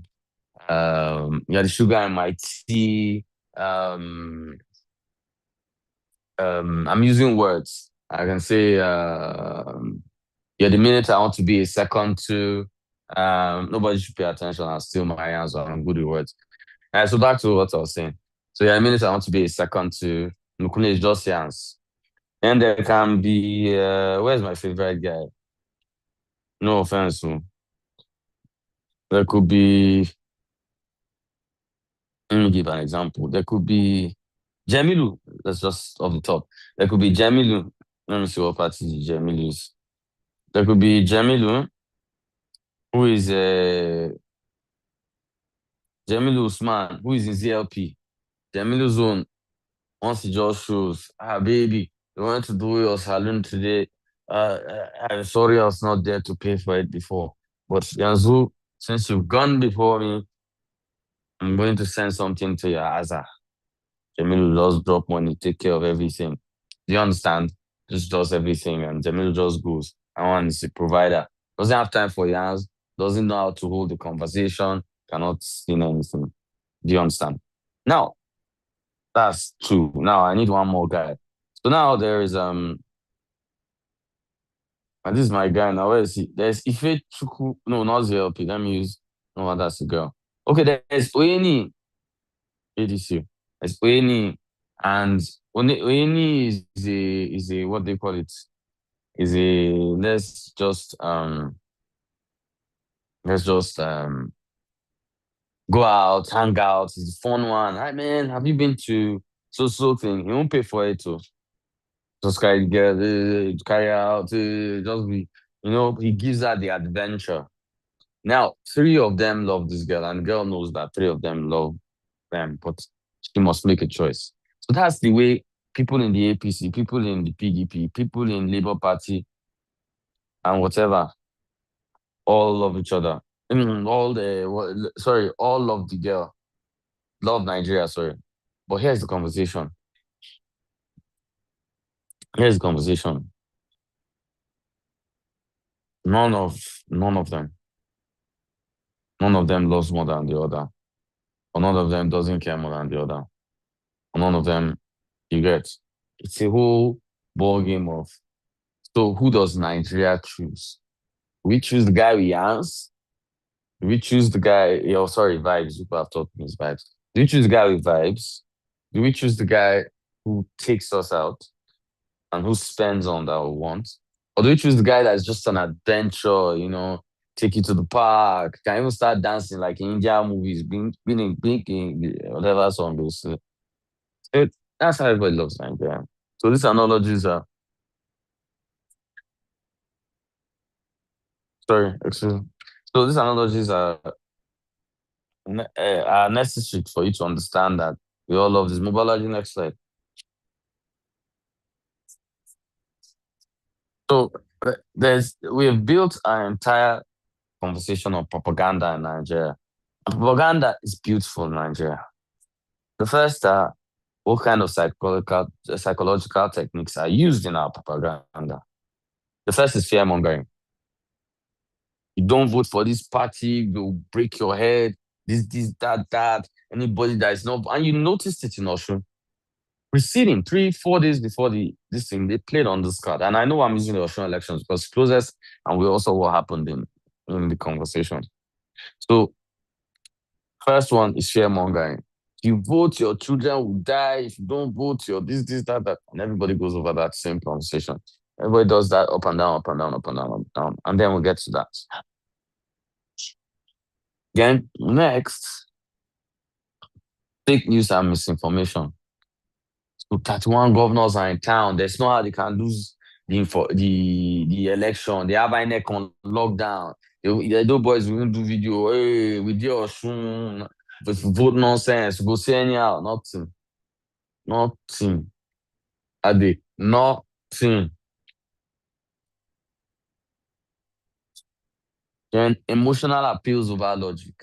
Speaker 8: sugar in my tea. I'm using words. I can say yeah, the minute I want to be a second to nobody should pay attention. I'll steal my answer. I'm good with words. So back to what I was saying. So yeah, the minute I want to be a second to Nukune is just hands. And there can be where's my favorite guy? No offense. There could be, let me give an example. There could be Jamilu. That's just off the top. There could be Jamilu. Let me see what party Jamilu is. There could be Jamilu, who is Jamilu Usman, who is in ZLP. Jamilu Zone, once he just shows, baby, you wanted to do your salon today. I'm sorry I was not there to pay for it before. But Yanzu, since you've gone before me, I'm going to send something to your Aza. Jamilu just drop money, take care of everything. Do you understand? Just does everything, and Jamilu just goes. I want is a provider. Doesn't have time for Yans, doesn't know how to hold the conversation, cannot spin anything. Do you understand? Now, that's two. Now I need one more guy. So now there is and this is my guy now. Where is he? There's Ife Chuku. No, not ZLP. Let me use. No, that's the girl. Okay, there's Oeni. ADC. There's Oeni, and Oeni is a what they call it? Is a let's just go out, hang out. It's a fun one. Hi man, have you been to so thing? He won't pay for it too. Just carry out, just be, he gives her the adventure. Now, 3 of them love this girl, and the girl knows that 3 of them love them, but she must make a choice. So that's the way people in the APC, people in the PDP, people in Labour Party and whatever, all love each other. All love the girl. Love Nigeria, sorry. But here's the conversation. Here's the conversation. None of them loves more than the other. Or none of them doesn't care more than the other. Or none of them, you get. It's a whole ball game of, so who does Nigeria choose? We choose the guy with yams. We choose the guy, vibes. People have taught me his vibes. Do we choose the guy with vibes? Do we choose the guy who takes us out and who spends on that we want? Or do we choose the guy that's just an adventure, take you to the park, can even start dancing like in Indian movies, blinking, whatever song goes. That's how everybody loves Nigeria. So these analogies are, excuse me. So these analogies are necessary for you to understand that we all love this. Mobology, next slide. So we have built our entire conversation on propaganda in Nigeria. And propaganda is beautiful in Nigeria. The first are what kind of psychological techniques are used in our propaganda. The first is fear mongering. You don't vote for this party, you'll break your head, this, that. Anybody that is not, and you noticed it in Osun. Preceding 3-4 days before this thing, they played on this card. And I know I'm using the Osun elections because it's closest, and we also what happened in the conversation. So, first one is fear mongering. If you vote, your children will die. If you don't vote, your this, that. And everybody goes over that same conversation. Everybody does that up and down, up and down, up and down, up and down. And then we'll get to that. Then next, fake news and misinformation. So 31 governors are in town. There's no how they can lose the election. They have INEC on lockdown. Those boys will do video. Hey, we did Osun. Vote nonsense. Go see anyhow. Nothing. Ade. Nothing. Then emotional appeals over logic.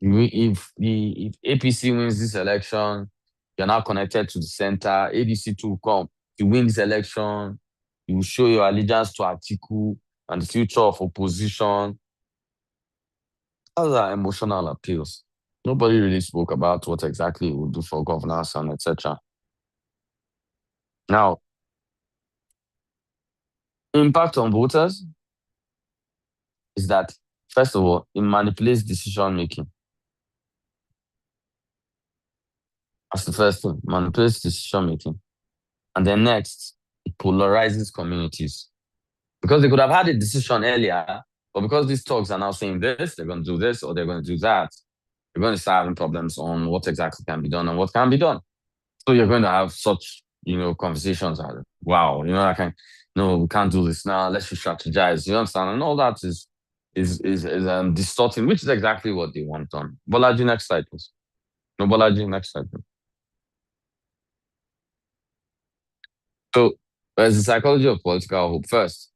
Speaker 8: If APC wins this election, you're now connected to the center. ADC to come. You win this election, you will show your allegiance to Atiku and the future of opposition. Those are emotional appeals. Nobody really spoke about what exactly it would do for governance and etc. Now, impact on voters is that, first of all, it manipulates decision making. That's the first thing, manipulates decision making. And then next, it polarizes communities. Because they could have had a decision earlier, but because these talks are now saying this, they're going to do this or they're going to do that, you're going to start having problems on what exactly can be done and what can be done. So you're going to have such, conversations like, wow, we can't do this now, let's strategize, you understand? And all that is distorting, which is exactly what they want done. Bolaji, next slide, please. No, Bolaji, next slide, please. So, there's the psychology of political hope. First,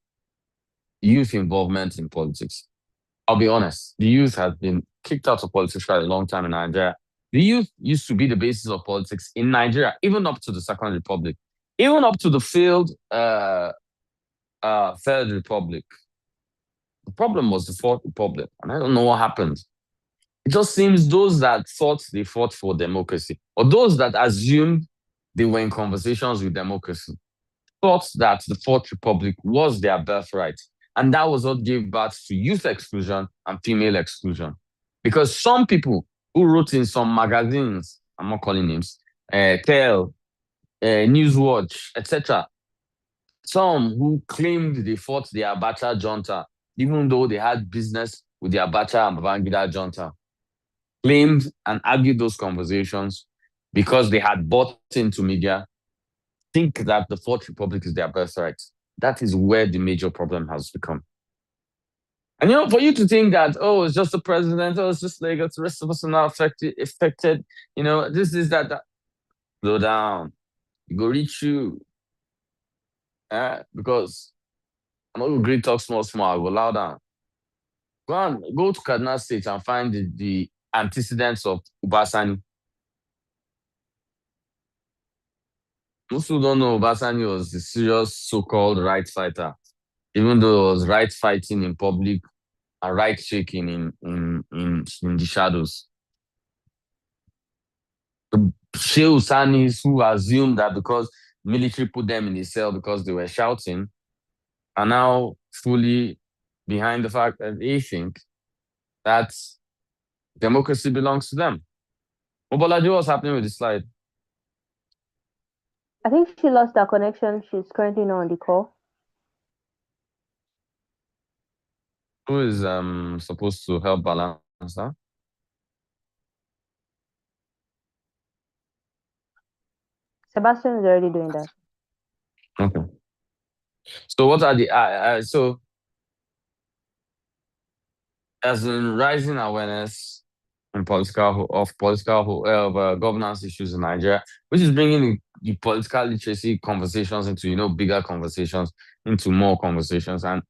Speaker 8: youth involvement in politics. I'll be honest, the youth has been kicked out of politics for a long time in Nigeria. The youth used to be the basis of politics in Nigeria, even up to the Second Republic, even up to the failed Third Republic. The problem was the Fourth Republic, and I don't know what happened. It just seems those that thought they fought for democracy, or those that assumed they were in conversations with democracy, thought that the Fourth Republic was their birthright. And that was what gave birth to youth exclusion and female exclusion. Because some people who wrote in some magazines, I'm not calling names, Tell, Newswatch, etc., some who claimed they fought the Abacha junta, even though they had business with the Abacha and Babangida junta, claimed and argued those conversations because they had bought into media, think that the Fourth Republic is their birthright. That is where the major problem has become. And for you to think that, it's just the president, it's just Lagos, the rest of us are not affected, this is that. Slow down. It go reach you. Because I'm not going to talk small, I go loud down. Go to Kaduna State and find the antecedents of Ubasani. Most people don't know Ubasani was a serious so-called right fighter, even though it was right fighting in public and right shaking in the shadows. The Shehu Sanis who assumed that because military put them in the cell because they were shouting are now fully behind the fact that they think that democracy belongs to them. Obolaji, what's happening with the slide?
Speaker 3: I think she lost her connection. She's currently not on the call.
Speaker 8: Who is supposed to help balance that?
Speaker 3: Sebastian is already doing that.
Speaker 8: Okay. So what are the so as in rising awareness in political governance issues in Nigeria, which is bringing the political literacy conversations into bigger conversations, into more conversations, and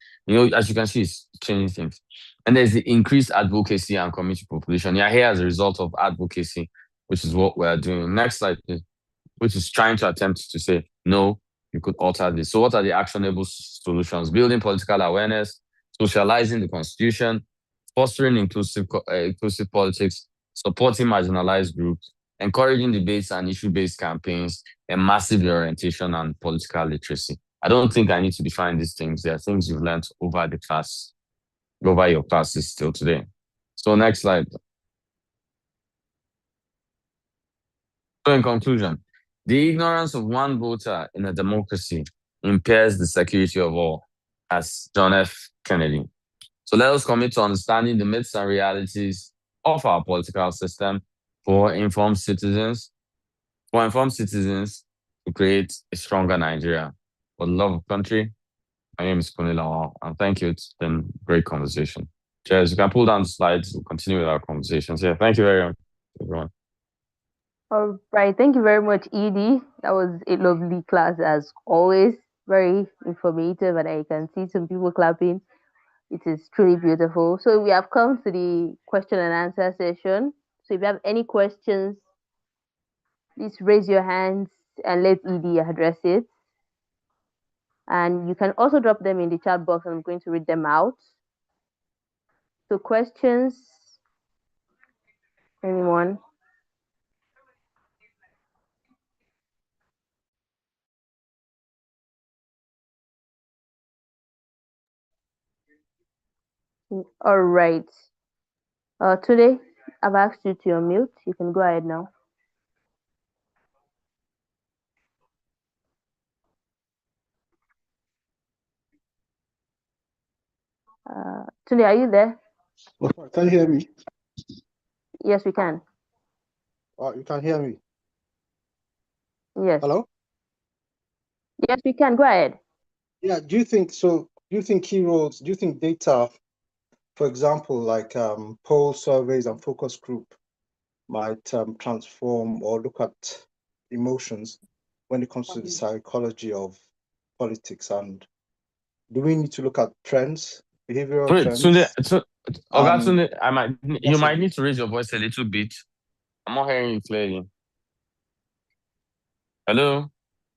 Speaker 8: as you can see, it's changing things. And there's the increased advocacy and community population. You're here as a result of advocacy, which is what we're doing. Next slide, please. Which is trying to attempt to say, no, you could alter this. So what are the actionable solutions? Building political awareness, socializing the constitution, fostering inclusive politics, supporting marginalized groups, encouraging debates and issue-based campaigns, and massive orientation and political literacy. I don't think I need to define these things. They are things you've learned over your classes till today. So next slide. So in conclusion, the ignorance of one voter in a democracy impairs the security of all, as John F. Kennedy. So let us commit to understanding the myths and realities of our political system for informed citizens to create a stronger Nigeria. For the love of country, my name is Kunle Lawal, and thank you. It's been a great conversation. Cheers. You can pull down the slides. We'll continue with our conversations. Yeah, thank you very much, everyone.
Speaker 3: All right. Thank you very much, Edie. That was a lovely class as always. Very informative, and I can see some people clapping. It is truly beautiful. So we have come to the question and answer session. So if you have any questions, please raise your hands and let Edie address it. And you can also drop them in the chat box, and I'm going to read them out. So questions, anyone? All right. Today, I've asked you to unmute. You can go ahead now. Today, are you there?
Speaker 7: Can you hear me?
Speaker 3: Yes, we can.
Speaker 7: You can hear me?
Speaker 3: Yes.
Speaker 7: Hello?
Speaker 3: Yes, we can. Go ahead.
Speaker 7: Yeah, do you think key roles, do you think data, for example, like poll surveys and focus group might transform or look at emotions when it comes to the psychology of politics? And do we need to look at trends, behavioral trends?
Speaker 8: Tunde, you might need to raise your voice a little bit. I'm not hearing you clearly. Hello?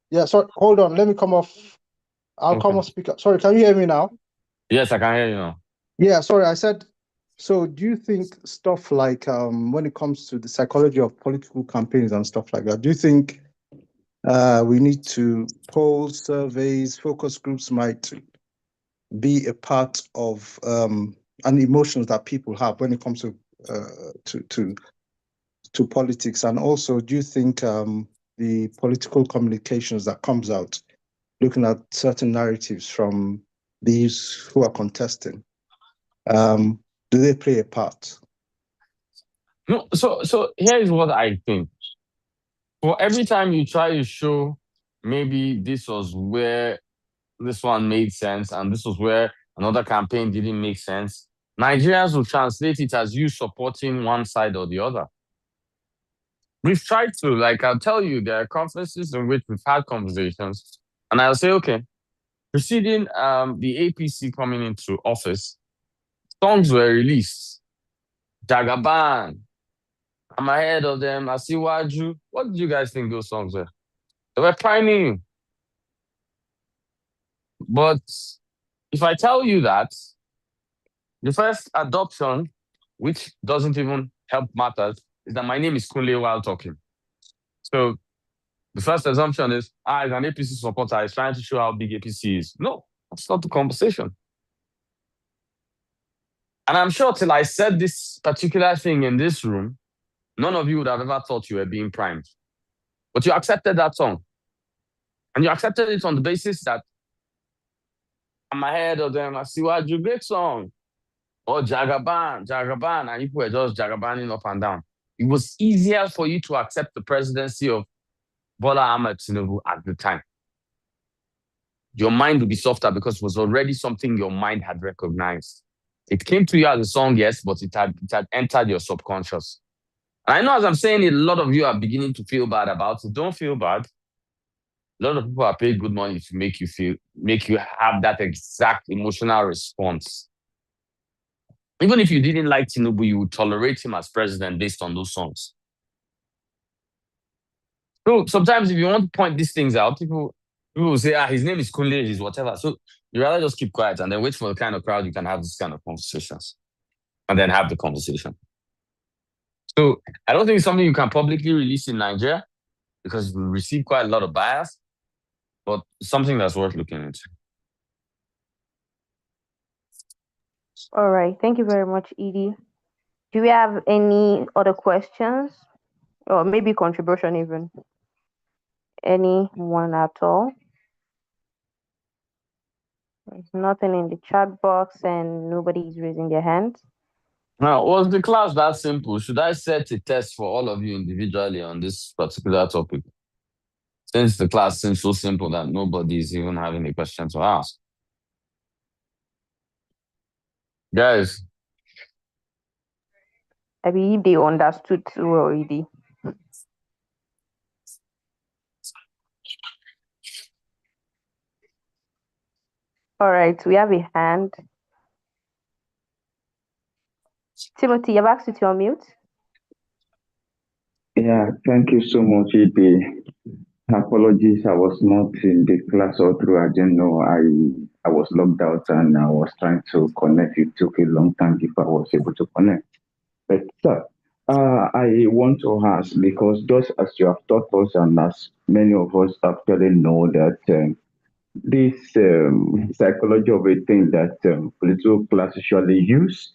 Speaker 7: Yeah, sorry, hold on. Let me come off. I'll come off speaker. Sorry, can you hear me now?
Speaker 8: Yes, I can hear you now.
Speaker 7: Yeah, sorry, I said, so do you think stuff like when it comes to the psychology of political campaigns and stuff like that, do you think we need to polls, surveys, focus groups might be a part of and emotions that people have when it comes to politics? And also, do you think the political communications that comes out, looking at certain narratives from these who are contesting, do they play a part?
Speaker 8: No, so here is what I think. For every time you try to show maybe this was where this one made sense and this was where another campaign didn't make sense, Nigerians will translate it as you supporting one side or the other. We've tried to, I'll tell you, there are conferences in which we've had conversations, and I'll say, okay, preceding the APC coming into office, songs were released. Jagaban, I'm ahead of them. Asiwaju. What did you guys think those songs were? They were priming you. But if I tell you that the first adoption, which doesn't even help matters, is that my name is Kunle while talking. So the first assumption is, as an APC supporter, is trying to show how big APC is. No, that's not the conversation. And I'm sure till I said this particular thing in this room, none of you would have ever thought you were being primed. But you accepted that song. And you accepted it on the basis that I'm ahead of them. Asiwaju, great song. Or Jagaban, and people were just Jagabaning up and down. It was easier for you to accept the presidency of Bola Ahmed Tinubu at the time. Your mind would be softer because it was already something your mind had recognized. It came to you as a song, yes, but it had entered your subconscious. And I know as I'm saying it, a lot of you are beginning to feel bad about it. Don't feel bad. A lot of people are paid good money to make you have that exact emotional response. Even if you didn't like Tinubu, you would tolerate him as president based on those songs. So sometimes if you want to point these things out, people will say, his name is Kunle, he's whatever. So you rather just keep quiet and then wait for the kind of crowd you can have this kind of conversations. And then have the conversation. So I don't think it's something you can publicly release in Nigeria because we receive quite a lot of bias, but something that's worth looking into.
Speaker 3: All right. Thank you very much, Edie. Do we have any other questions? Or maybe contribution even? Anyone at all? There's nothing in the chat box and nobody is raising their hands.
Speaker 8: Now, was the class that simple? Should I set a test for all of you individually on this particular topic? Since the class seems so simple that nobody is even having a question to ask. Guys.
Speaker 3: I believe they understood already. All right, we have a hand. Timothy, you've asked you to unmute.
Speaker 11: Yeah, thank you so much, EP. Apologies, I was not in the class all through. I didn't know I was locked out and I was trying to connect. It took a long time before I was able to connect. But sir, I want to ask because just as you have taught us and as many of us actually know that this psychology of a thing that political class usually use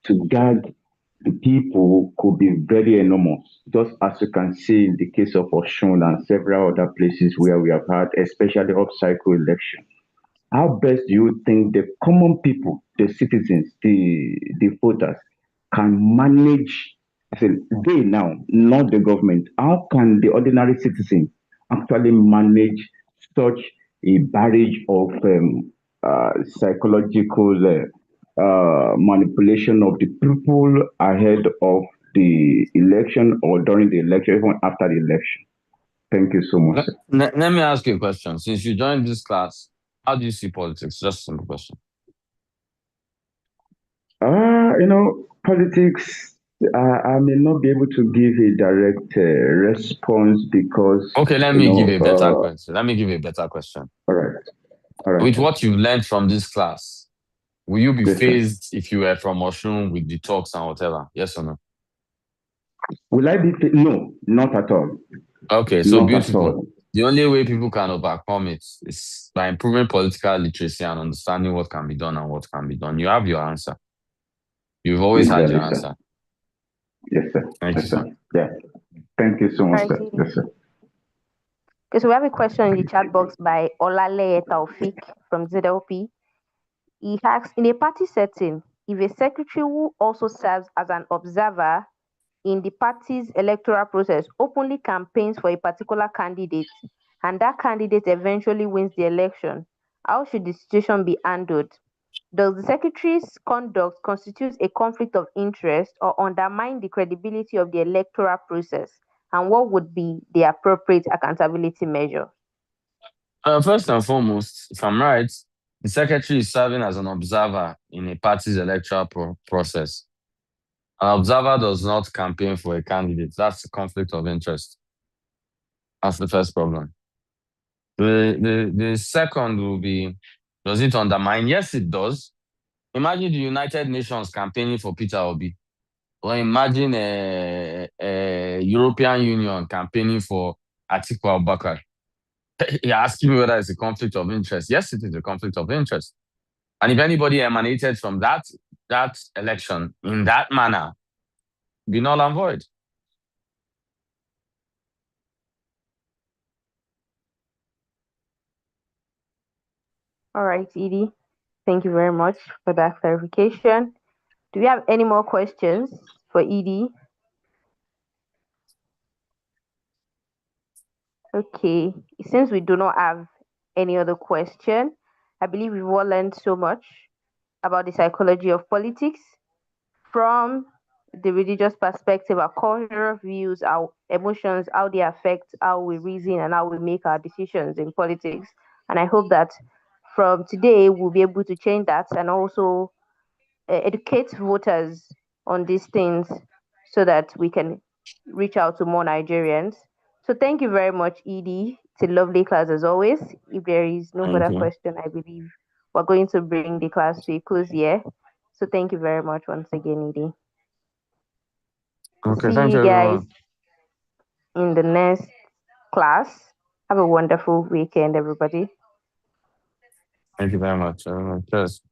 Speaker 11: to gag the people could be very enormous, just as you can see in the case of Oshun and several other places where we have had, especially up-cycle election. How best do you think the common people, the citizens, the voters, can manage, I said they now, not the government, how can the ordinary citizen actually manage such a barrage of psychological manipulation of the people ahead of the election or during the election, even after the election? Thank you so much.
Speaker 8: Let me ask you a question. Since you joined this class, how do you see politics? Just a simple question.
Speaker 11: Politics, I may not be able to give a direct response because...
Speaker 8: Okay, let me give you a better question. Let me give you a better question.
Speaker 11: All right.
Speaker 8: With what you've learned from this class, will you be phased if you were from Oshun with the talks and whatever? Yes or no?
Speaker 11: Will I be? No, not at all.
Speaker 8: Okay, so not beautiful. The only way people can overcome it is by improving political literacy and understanding what can be done and what can be done. You have your answer. You've always had your answer.
Speaker 11: Yes, sir.
Speaker 8: Thank you, sir.
Speaker 11: Yeah. Thank you so much, sir. Yes, sir.
Speaker 3: Okay, so we have a question in the chat box by Olale Taufik from ZLP. He asks, in a party setting, if a secretary who also serves as an observer in the party's electoral process openly campaigns for a particular candidate and that candidate eventually wins the election, how should the situation be handled? Does the secretary's conduct constitute a conflict of interest or undermine the credibility of the electoral process? And what would be the appropriate accountability measure?
Speaker 8: First and foremost, if I'm right, the secretary is serving as an observer in a party's electoral process. An observer does not campaign for a candidate. That's a conflict of interest. That's the first problem. The second will be, does it undermine? Yes, it does. Imagine the United Nations campaigning for Peter Obi. Or imagine a European Union campaigning for Atiku Abubakar. You're asking me whether it's a conflict of interest. Yes, it is a conflict of interest. And if anybody emanated from that election in that manner, be null and void.
Speaker 3: All right, Edie. Thank you very much for that clarification. Do we have any more questions for Edie? Okay, since we do not have any other question, I believe we've all learned so much about the psychology of politics from the religious perspective, our cultural views, our emotions, how they affect how we reason and how we make our decisions in politics. And I hope that from today, we'll be able to change that and also educate voters on these things so that we can reach out to more Nigerians. So thank you very much, Edie. It's a lovely class as always. If there is no further question, I believe we're going to bring the class to a close here. So thank you very much once again, Edie.
Speaker 8: Okay,
Speaker 3: See you guys in the next class. Have a wonderful weekend, everybody.
Speaker 8: Thank you very much. Cheers.